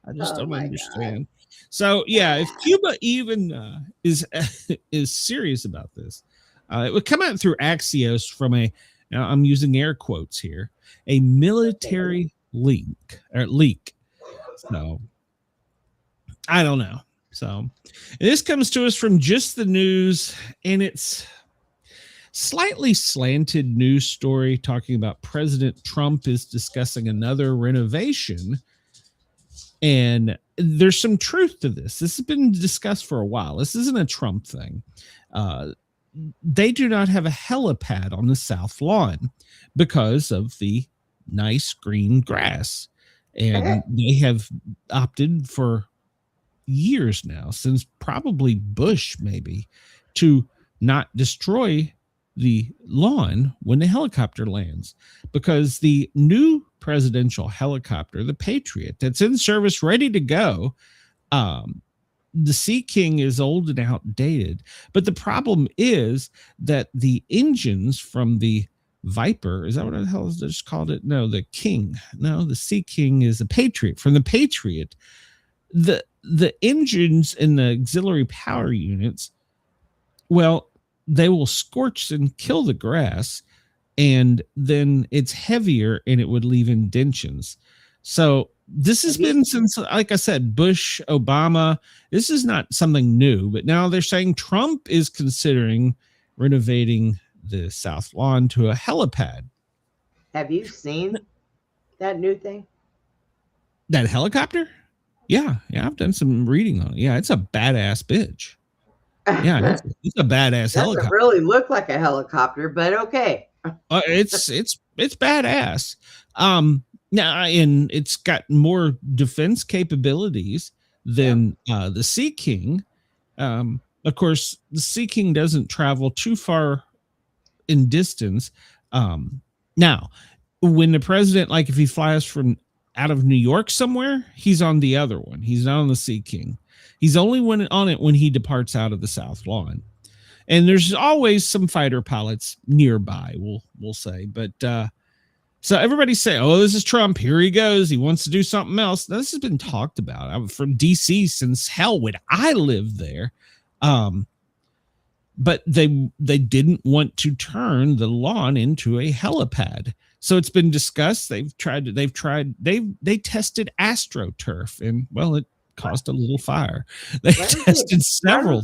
I just don't understand. God. So, yeah, if Cuba even is serious about this, it would come out through Axios from now I'm using air quotes here, a military leak. So, I don't know. So, this comes to us from Just the News, and it's slightly slanted news story talking about President Trump is discussing another renovation. And there's some truth to this. This has been discussed for a while. This isn't a Trump thing. They do not have a helipad on the South Lawn because of the nice green grass. And they have opted for years now, since probably Bush maybe, to not destroy the lawn when the helicopter lands, because the new presidential helicopter, the Patriot, that's in service, ready to go, the Sea King is old and outdated. But the problem is that the engines from the Viper, is that what the hell is just called it? No, the King. No, the Sea King is a Patriot. From the Patriot, the engines and the auxiliary power units, well, they will scorch and kill the grass, and then it's heavier and it would leave indentions. So this has been since, like I said, Bush, Obama. This is not something new, but now they're saying Trump is considering renovating the South Lawn to a helipad. Have you seen that new thing? That helicopter? Yeah, I've done some reading on it. Yeah, it's a badass bitch. Yeah, it's a badass helicopter. Doesn't really look like a helicopter, but okay. It's badass. Now, and it's got more defense capabilities than the Sea King. Of course, the Sea King doesn't travel too far in distance. Now, when the president, like if he flies from out of New York somewhere, he's on the other one. He's not on the Sea King. He's only on it when he departs out of the South Lawn. And there's always some fighter pilots nearby, we'll say. But so everybody say, oh, this is Trump. Here he goes. He wants to do something else. Now, this has been talked about. I'm from DC since hell when I lived there. But they didn't want to turn the lawn into a helipad. So it's been discussed. They tested AstroTurf, and well, it caused a little fire. They tested several.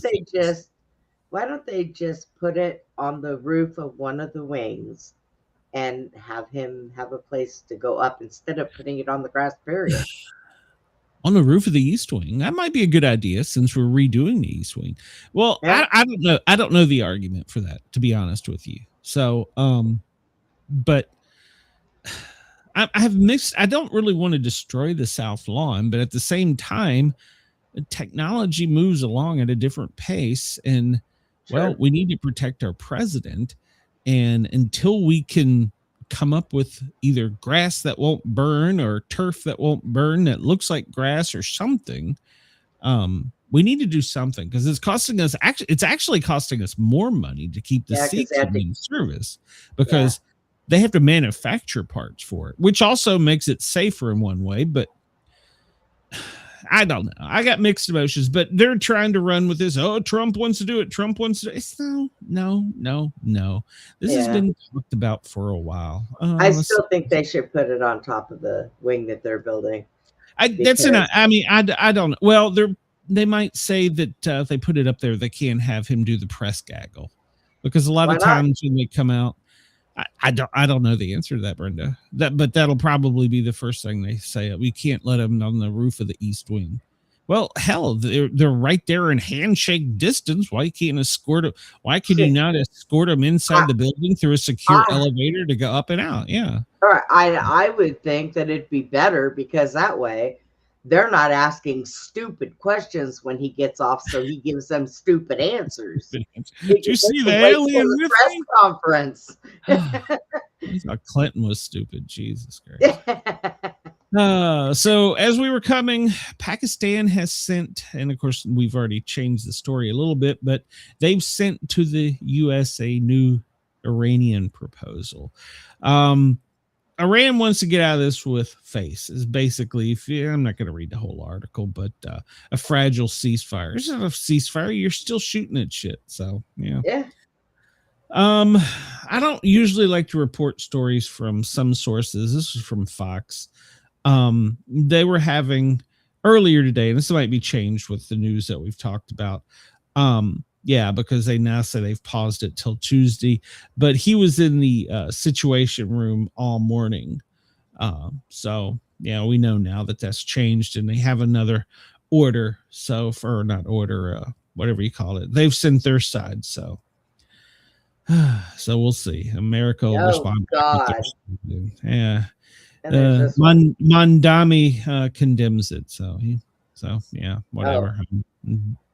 Why don't they just put it on the roof of one of the wings and have him have a place to go up instead of putting it on the grass, period? On the roof of the East Wing. That might be a good idea since we're redoing the East Wing. Well, yeah. I don't know. I don't know the argument for that, to be honest with you. So, but I have mixed. I don't really want to destroy the South Lawn, but at the same time, technology moves along at a different pace, and well, we need to protect our president. And until we can come up with either grass that won't burn or turf that won't burn that looks like grass or something, we need to do something, because it's costing us it's actually costing us more money to keep the seats in service, because they have to manufacture parts for it, which also makes it safer in one way. But I don't know. I got mixed emotions, but they're trying to run with this. Oh, Trump wants to do it. Trump wants to do it. It's no. This has been talked about for a while. I still think they should put it on top of the wing that they're building. I don't know. Well, they might say that if they put it up there, they can't have him do the press gaggle, because a lot of times when they come out, I don't know the answer to that, Brenda. But that'll probably be the first thing they say. We can't let him on the roof of the East Wing. Well, hell, they're right there in handshake distance. Why can't escort him? Why can you not escort him inside the building through a secure elevator to go up and out? Yeah. All right. I would think that it'd be better, because that way they're not asking stupid questions when he gets off, so he gives them stupid answers. Did you see the alien with press conference? I thought Clinton was stupid. Jesus Christ. So as we were coming, Pakistan has sent, and of course we've already changed the story a little bit, but they've sent to the US a new Iranian proposal. Iran wants to get out of this with face, is basically, I'm not going to read the whole article, but a fragile ceasefire. It's not a ceasefire. You're still shooting at shit. So, yeah. I don't usually like to report stories from some sources. This is from Fox. They were having earlier today, and this might be changed with the news that we've talked about. Because they now say they've paused it till Tuesday, but he was in the situation room all morning. So we know now that that's changed, and they have another order. So whatever you call it, they've sent their side. So we'll see. America will respond. God. Yeah. Mandami condemns it. So whatever.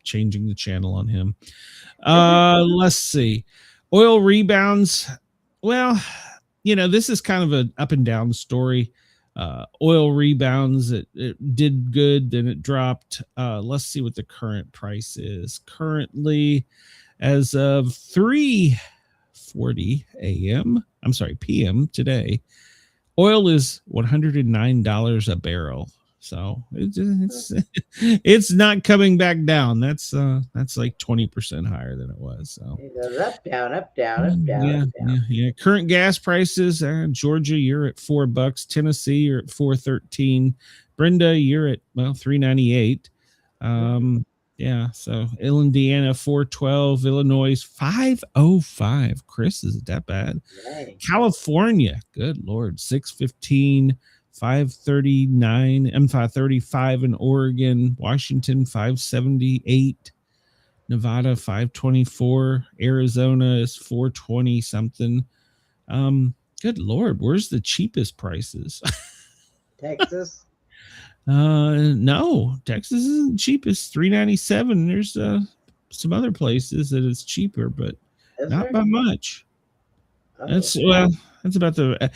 Changing the channel on him. Let's see. Oil rebounds. Well, this is kind of an up and down story. Oil rebounds. It did good, then it dropped. Let's see what the current price is. Currently, as of 3:40 p.m. today, oil is $109 a barrel. So it's not coming back down. That's like 20% higher than it was. So it goes up, down, up, down, up, down. Yeah. Current gas prices: Georgia, you're at $4. Tennessee, you're at $4.13. Brenda, you're at $3.98. So Indiana $4.12. Illinois $5.05. Chris, is it that bad? Dang. California, good Lord, $6.15. 539 M535 in Oregon. Washington 578. Nevada 524. Arizona is 420 something. Good Lord, where's the cheapest prices? Texas? No, Texas isn't cheapest. 397. There's some other places that it's cheaper, but not by much. That's about the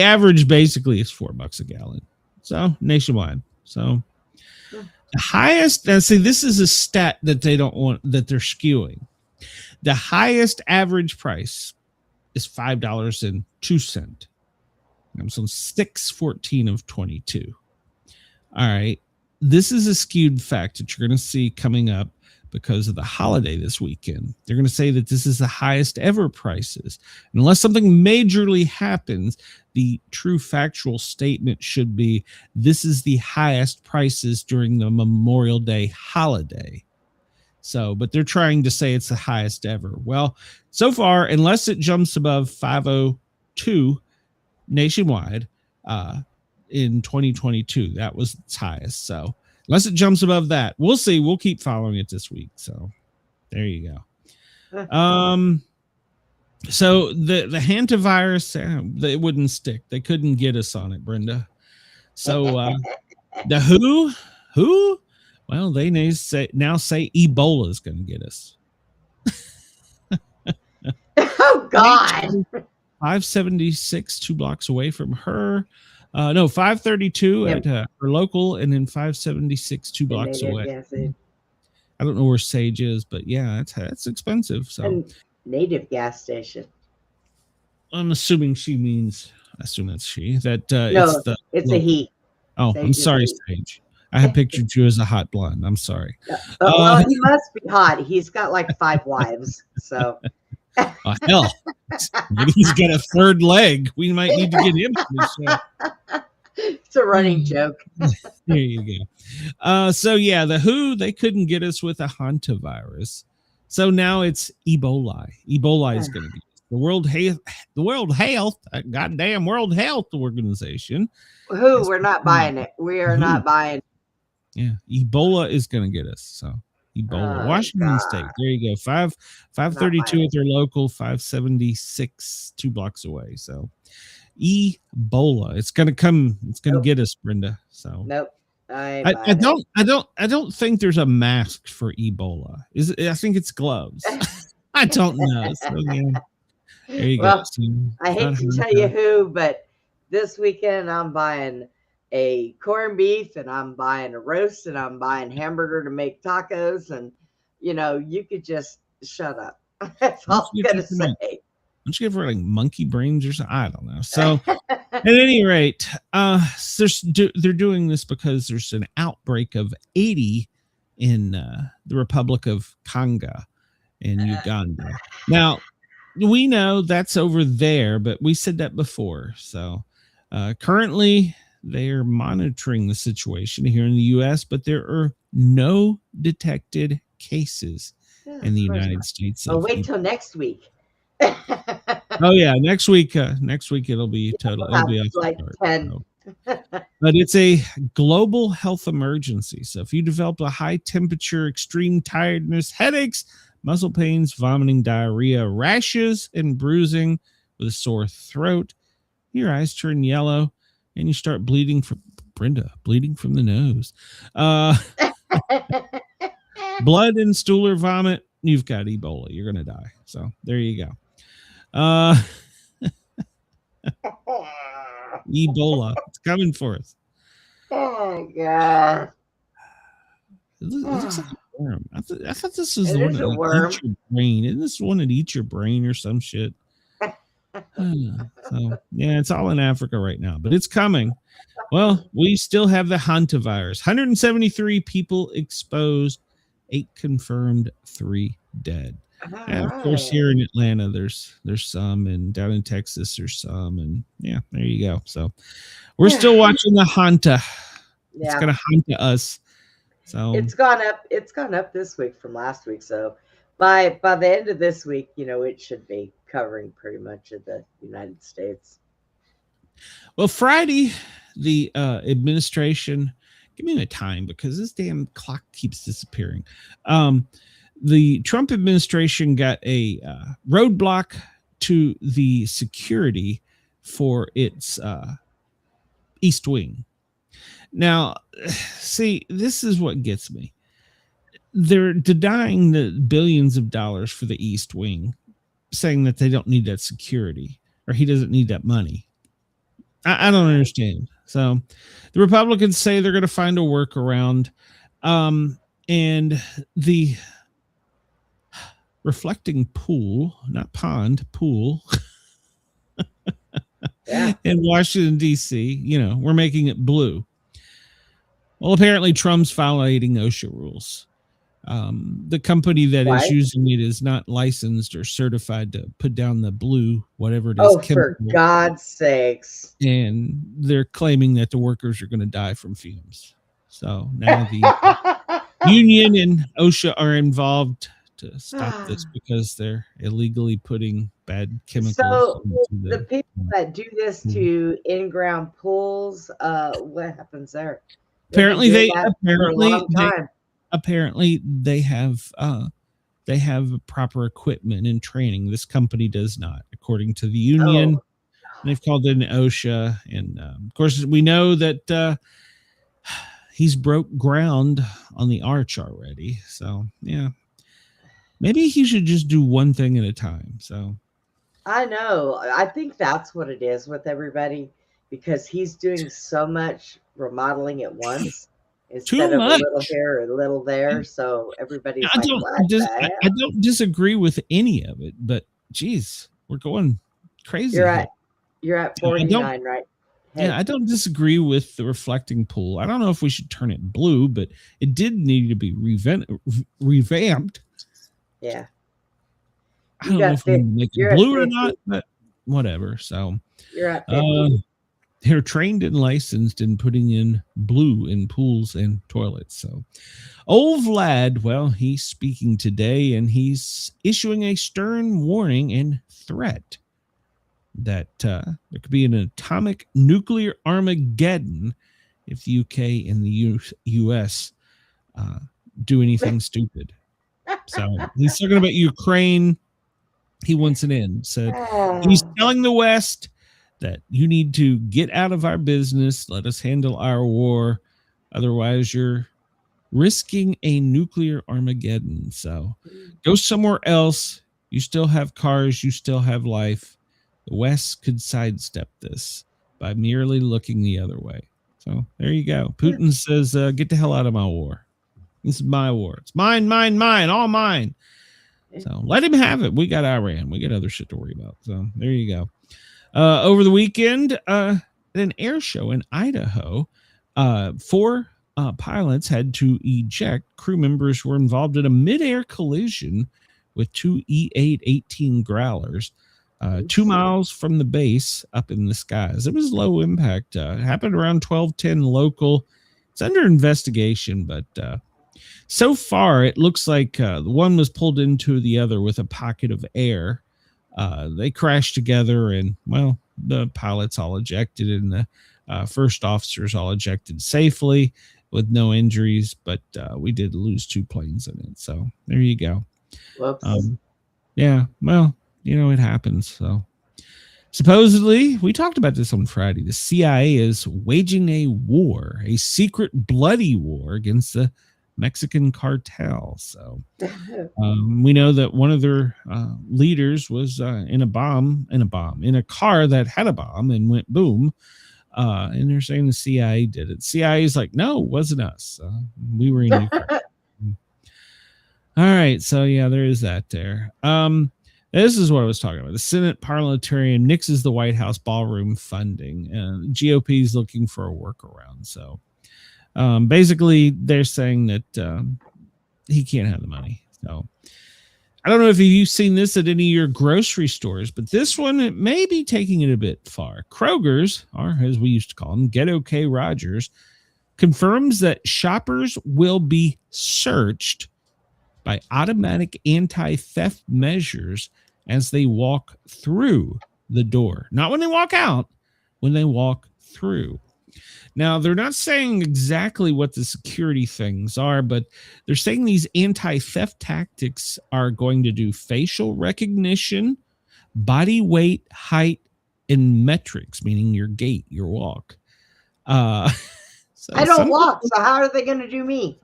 average basically is $4 a gallon. So nationwide. So the highest, and see, this is a stat that they don't want, that they're skewing. The highest average price is $5.02. So 6/14 of 22. All right. This is a skewed fact that you're going to see coming up because of the holiday this weekend. They're going to say that this is the highest ever prices. And unless something majorly happens, the true factual statement should be, this is the highest prices during the Memorial Day holiday. So, but they're trying to say it's the highest ever. Well, so far, unless it jumps above 502 nationwide in 2022, that was its highest. So, unless it jumps above that, we'll see. We'll keep following it this week. So there you go. So the hantavirus, they wouldn't stick. They couldn't get us on it, Brenda. So the who? Well, they now say Ebola is going to get us. Oh God! 576, 2 blocks away from her. No, 532 at her local, and then 576, 2 blocks away. I don't know where Sage is, but yeah, it's expensive. So a native gas station. I'm assuming she means. I assume that's she. That No, it's a he. Oh, Sage I'm sorry, Sage. I had pictured you as a hot blonde. I'm sorry. Well, he must be hot. He's got like 5 wives. So. Oh, hell, maybe he's got a third leg. We might need to get him to the show. It's a running joke. There you go. So yeah, the WHO, they couldn't get us with a hantavirus. So now it's Ebola. Ebola is going to be the World Health, goddamn World Health Organization. WHO, we're not buying it. We are not buying it. Yeah, Ebola is going to get us. So Ebola, Washington State. There you go. 532 at their local, 576, 2 blocks away. So Ebola, it's going to come. It's going to get us, Brenda. So nope. I don't think there's a mask for Ebola. I think it's gloves. I don't know. So, yeah. There you go. So, I hate to tell you who, but this weekend I'm buying a corned beef, and I'm buying a roast, and I'm buying hamburger to make tacos, and you could just shut up. That's all I'm gonna say. Don't you give her like monkey brains or something? I don't know. So at any rate, they're doing this because there's an outbreak of 80 in the Republic of Congo in Uganda. Now, we know that's over there, but we said that before. So currently, they are monitoring the situation here in the U.S., but there are no detected cases in the United States. Oh, wait till next week. Oh yeah, next week it'll be total. It'll be like 10. But it's a global health emergency. So if you develop a high temperature, extreme tiredness, headaches, muscle pains, vomiting, diarrhea, rashes, and bruising with a sore throat, your eyes turn yellow, and you start bleeding from the nose, blood and stool or vomit, you've got Ebola. You're going to die. So there you go. Ebola, it's coming for us. Oh God! It looks like a worm. I thought this was the one that eats your brain. Isn't this one that eats your brain or some shit? So yeah, it's all in Africa right now, but it's coming. Well, we still have the hantavirus. 173 people exposed, 8 confirmed, 3 dead. And of course, here in Atlanta, there's some, and down in Texas, there's some, and yeah, there you go. So we're still watching the Hanta. Yeah. It's gonna Hanta us. So it's gone up. It's gone up this week from last week. So by the end of this week, it should be covering pretty much of the United States. Well, Friday, the administration, give me a time because this damn clock keeps disappearing. The Trump administration got a roadblock to the security for its East Wing. Now, see, this is what gets me. They're denying the billions of dollars for the East Wing, saying that they don't need that security, or he doesn't need that money. I don't understand. So the Republicans say they're going to find a workaround. And the reflecting pool, not pond, pool in Washington, D.C., we're making it blue. Well, apparently Trump's violating OSHA rules. The company that is using it is not licensed or certified to put down the blue, whatever it is. Oh, for God's sakes. And they're claiming that the workers are going to die from fumes. So now the union and OSHA are involved to stop this because they're illegally putting bad chemicals. So the people that do this to in-ground pools, what happens there? Apparently they have they have proper equipment and training. This company does not, according to the union. Oh. They've called in OSHA. And of course, we know that he's broke ground on the arch already. So, yeah, maybe he should just do one thing at a time. So, I know. I think that's what it is with everybody, because he's doing so much remodeling at once instead of a little here or a little there. So everybody's I don't disagree with any of it, but geez, we're going crazy. You're at 49, right? Hey. Yeah, I don't disagree with the reflecting pool. I don't know if we should turn it blue, but it did need to be revamped. Yeah. I don't know if we can make it blue or not, but whatever. So you're at 50. They're trained and licensed in putting in blue in pools and toilets. So old Vlad, well, he's speaking today, and he's issuing a stern warning and threat that there could be an atomic nuclear Armageddon if the UK and the US do anything stupid. So he's talking about Ukraine. He wants an end. So he's telling the West that you need to get out of our business. Let us handle our war. Otherwise, you're risking a nuclear Armageddon. So go somewhere else. You still have cars. You still have life. The West could sidestep this by merely looking the other way. So there you go. Putin says, get the hell out of my war. This is my war. It's mine, all mine. So let him have it. We got Iran. We got other shit to worry about. So there you go. Over the weekend, at an air show in Idaho, 4 pilots had to eject crew members who were involved in a mid-air collision with 2 E-818 Growlers 2 miles from the base up in the skies. It was low impact. It happened around 12:10 local. It's under investigation, but so far it looks like the one was pulled into the other with a pocket of air. They crashed together, and well, the pilots all ejected, and the first officers all ejected safely with no injuries, but we did lose 2 planes in it. So there you go. Yeah, well, you know, it happens. So supposedly, we talked about this on Friday, the CIA is waging a war, a secret bloody war against the Mexican cartel. So we know that one of their leaders was in a car that had a bomb and went boom. And they're saying the CIA did it. CIA is like, no, it wasn't us. We were in Ukraine. All right. So yeah, there is that there. This is what I was talking about. The Senate parliamentarian nixes the White House ballroom funding. GOP is looking for a workaround. So basically, they're saying that he can't have the money. So I don't know if you've seen this at any of your grocery stores, but this one, it may be taking it a bit far. Kroger's, or as we used to call them, Get OK Rogers, confirms that shoppers will be searched by automatic anti-theft measures as they walk through the door. Not when they walk out, when they walk through. Now, they're not saying exactly what the security things are, but they're saying these anti-theft tactics are going to do facial recognition, body weight, height, and metrics, meaning your gait, your walk. So I don't walk, so how are they going to do me?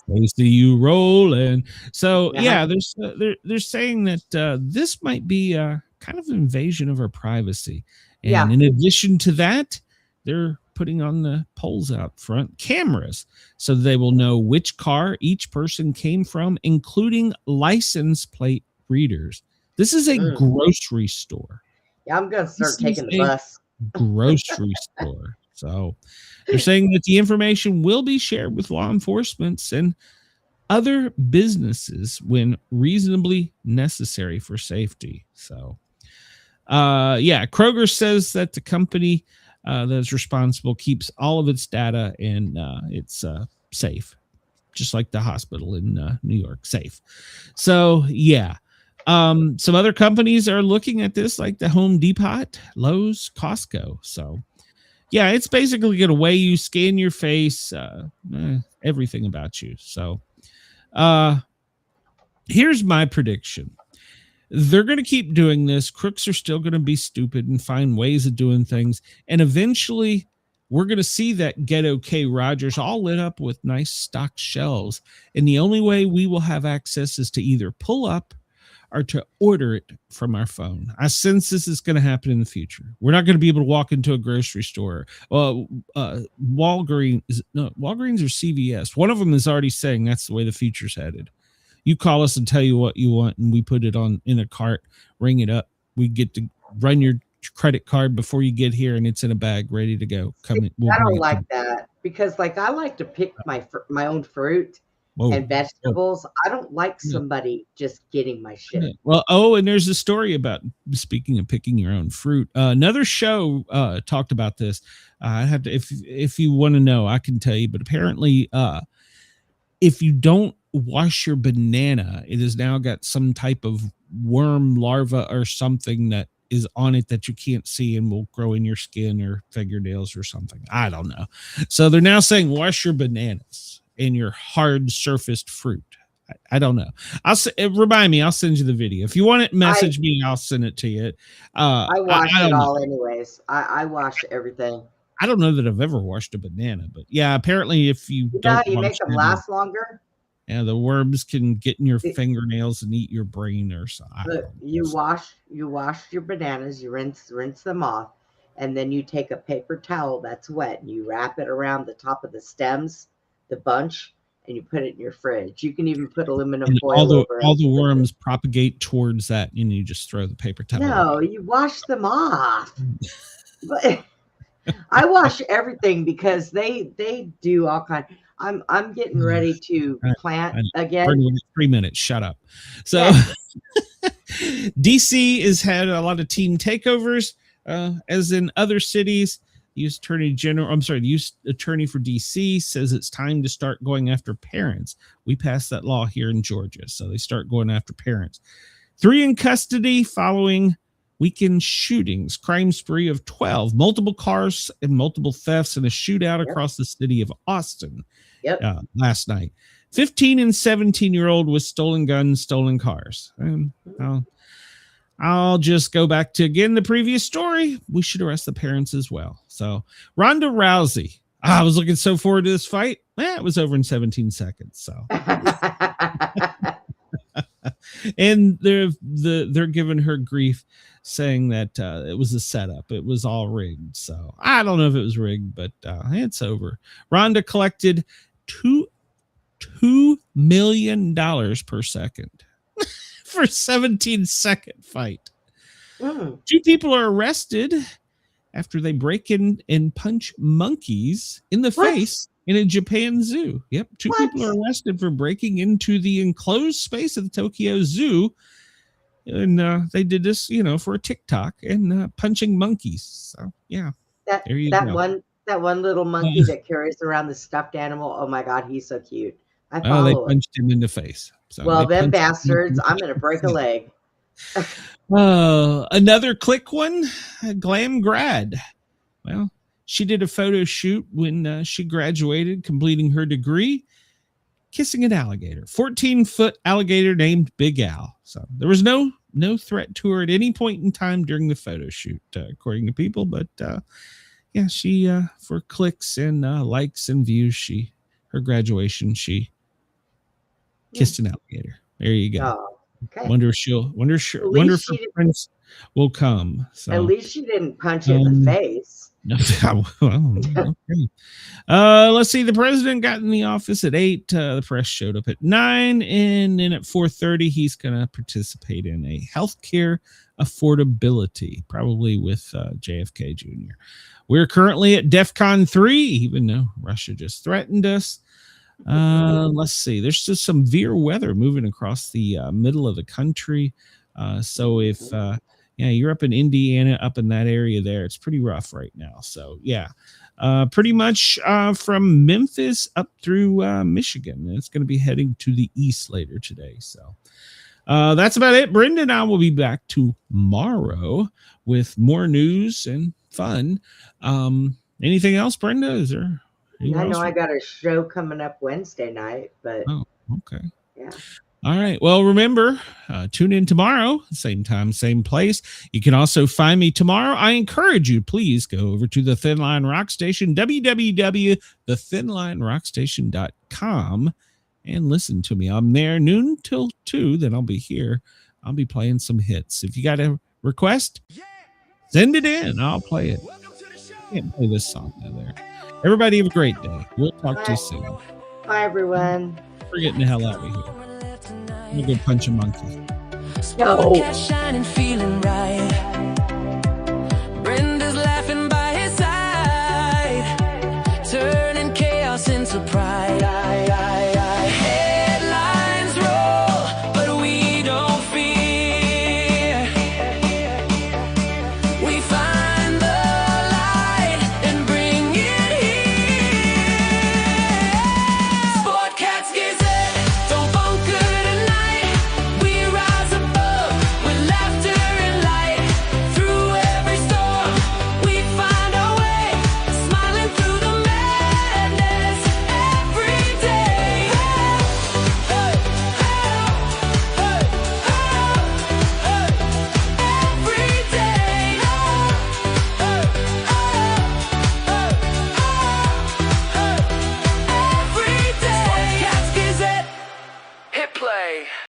They see you rolling. So yeah, they're saying that this might be a kind of invasion of our privacy. And in addition to that, they're putting on the poles out front cameras so they will know which car each person came from, including license plate readers. This is a grocery store. Yeah, I'm going to start taking the bus. Grocery store. So they're saying that the information will be shared with law enforcement and other businesses when reasonably necessary for safety. So, Kroger says that the company that's responsible keeps all of its data and it's safe, just like the hospital in New York, safe. So, yeah. Some other companies are looking at this, like the Home Depot, Lowe's, Costco. So, yeah, it's basically going to weigh you, scan your face, everything about you. So, Here's my prediction. They're going to keep doing this. Crooks are still going to be stupid and find ways of doing things. And eventually we're going to see that ghetto K Rogers all lit up with nice stocked shelves. And the only way we will have access is to either pull up or to order it from our phone. I sense this is going to happen in the future. We're not going to be able to walk into a grocery store. Walgreens or CVS. One of them is already saying that's the way the future's headed. You call us and tell you what you want, and we put it on in a cart, ring it up. We get to run your credit card before you get here, and it's in a bag ready to go. I don't like that because, like, I like to pick my own fruit and vegetables. I don't like somebody just getting my shit. Well, and there's a story about, speaking of picking your own fruit. Another show talked about this. I have to, if you want to know, I can tell you. But apparently, if you don't wash your banana, it has now got some type of worm larva or something that is on it that you can't see and will grow in your skin or fingernails or something. I don't know. So they're now saying wash your bananas and your hard surfaced fruit. I don't know. Remind me. I'll send you the video if you want it. Message me. I'll send it to you. I wash it all anyways. I wash everything. I don't know that I've ever washed a banana, but yeah, apparently if you don't, you make them last longer. Yeah, the worms can get in your fingernails and eat your brain or something. Look, you wash your bananas, you rinse them off, and then you take a paper towel that's wet and you wrap it around the top of the stems, the bunch, and you put it in your fridge. You can even put aluminum foil over it. All the worms propagate towards that, and you just throw the paper towel. No, you wash them off. But I wash everything because they do all kinds. I'm getting ready to plant again. 3 minutes. Shut up. So DC has had a lot of team takeovers, as in other cities. The U.S. Attorney for DC says it's time to start going after parents. We passed that law here in Georgia, so they start going after parents. 3 in custody following weekend shootings, crime spree of 12, multiple cars and multiple thefts, and a shootout across the city of Austin last night. 15 and 17-year-old with stolen guns, stolen cars. I'll just go back to, again, the previous story. We should arrest the parents as well. So Ronda Rousey, I was looking so forward to this fight. It was over in 17 seconds. So and they're giving her grief, saying that it was a setup. It was all rigged. So I don't know if it was rigged, but it's over. Ronda collected $2 million per second for a 17-second fight. 2 people are arrested after they break in and punch monkeys in the face in a Japan zoo. Yep. 2 people are arrested for breaking into the enclosed space of the Tokyo Zoo. And they did this, for a TikTok and punching monkeys. So yeah, that one little monkey that carries around the stuffed animal. Oh my God, he's so cute. I follow they punched him in the face. So well, them bastards, I'm gonna break a leg. Another quick one, Glam Grad. Well, she did a photo shoot when she graduated, completing her degree, kissing an alligator, 14-foot alligator named Big Al. So there was no threat to her at any point in time during the photo shoot, according to people. But she for clicks and likes and views, her graduation, she kissed an alligator. There you go. Oh, okay. Wonder if her friends will come. So at least she didn't punch it in the face. Okay. Let's see. The president got in the office at 8. The press showed up at 9, and then at 4:30, he's going to participate in a healthcare affordability, probably with JFK Jr. We're currently at DEFCON 3, even though Russia just threatened us. Let's see. There's just some severe weather moving across the middle of the country. So if you're up in Indiana, up in that area there, it's pretty rough right now. So pretty much from Memphis up through Michigan. And it's going to be heading to the east later today. So that's about it. Brenda and I will be back tomorrow with more news and fun. Anything else, Brenda? Is there? I know I got a show coming up Wednesday night, but oh, okay. Yeah. All right. Well, remember, tune in tomorrow, same time, same place. You can also find me tomorrow. I encourage you, please go over to the Thin Line Rock Station, www.thethinlinerockstation.com, and listen to me. I'm there noon till 2. Then I'll be here. I'll be playing some hits. If you got a request, send it in. I'll play it. I can't play this song out there. Everybody have a great day. We'll talk to you soon. Bye, everyone. We're getting the hell out of here. I'm going to go punch a monkey. No. Shining, feeling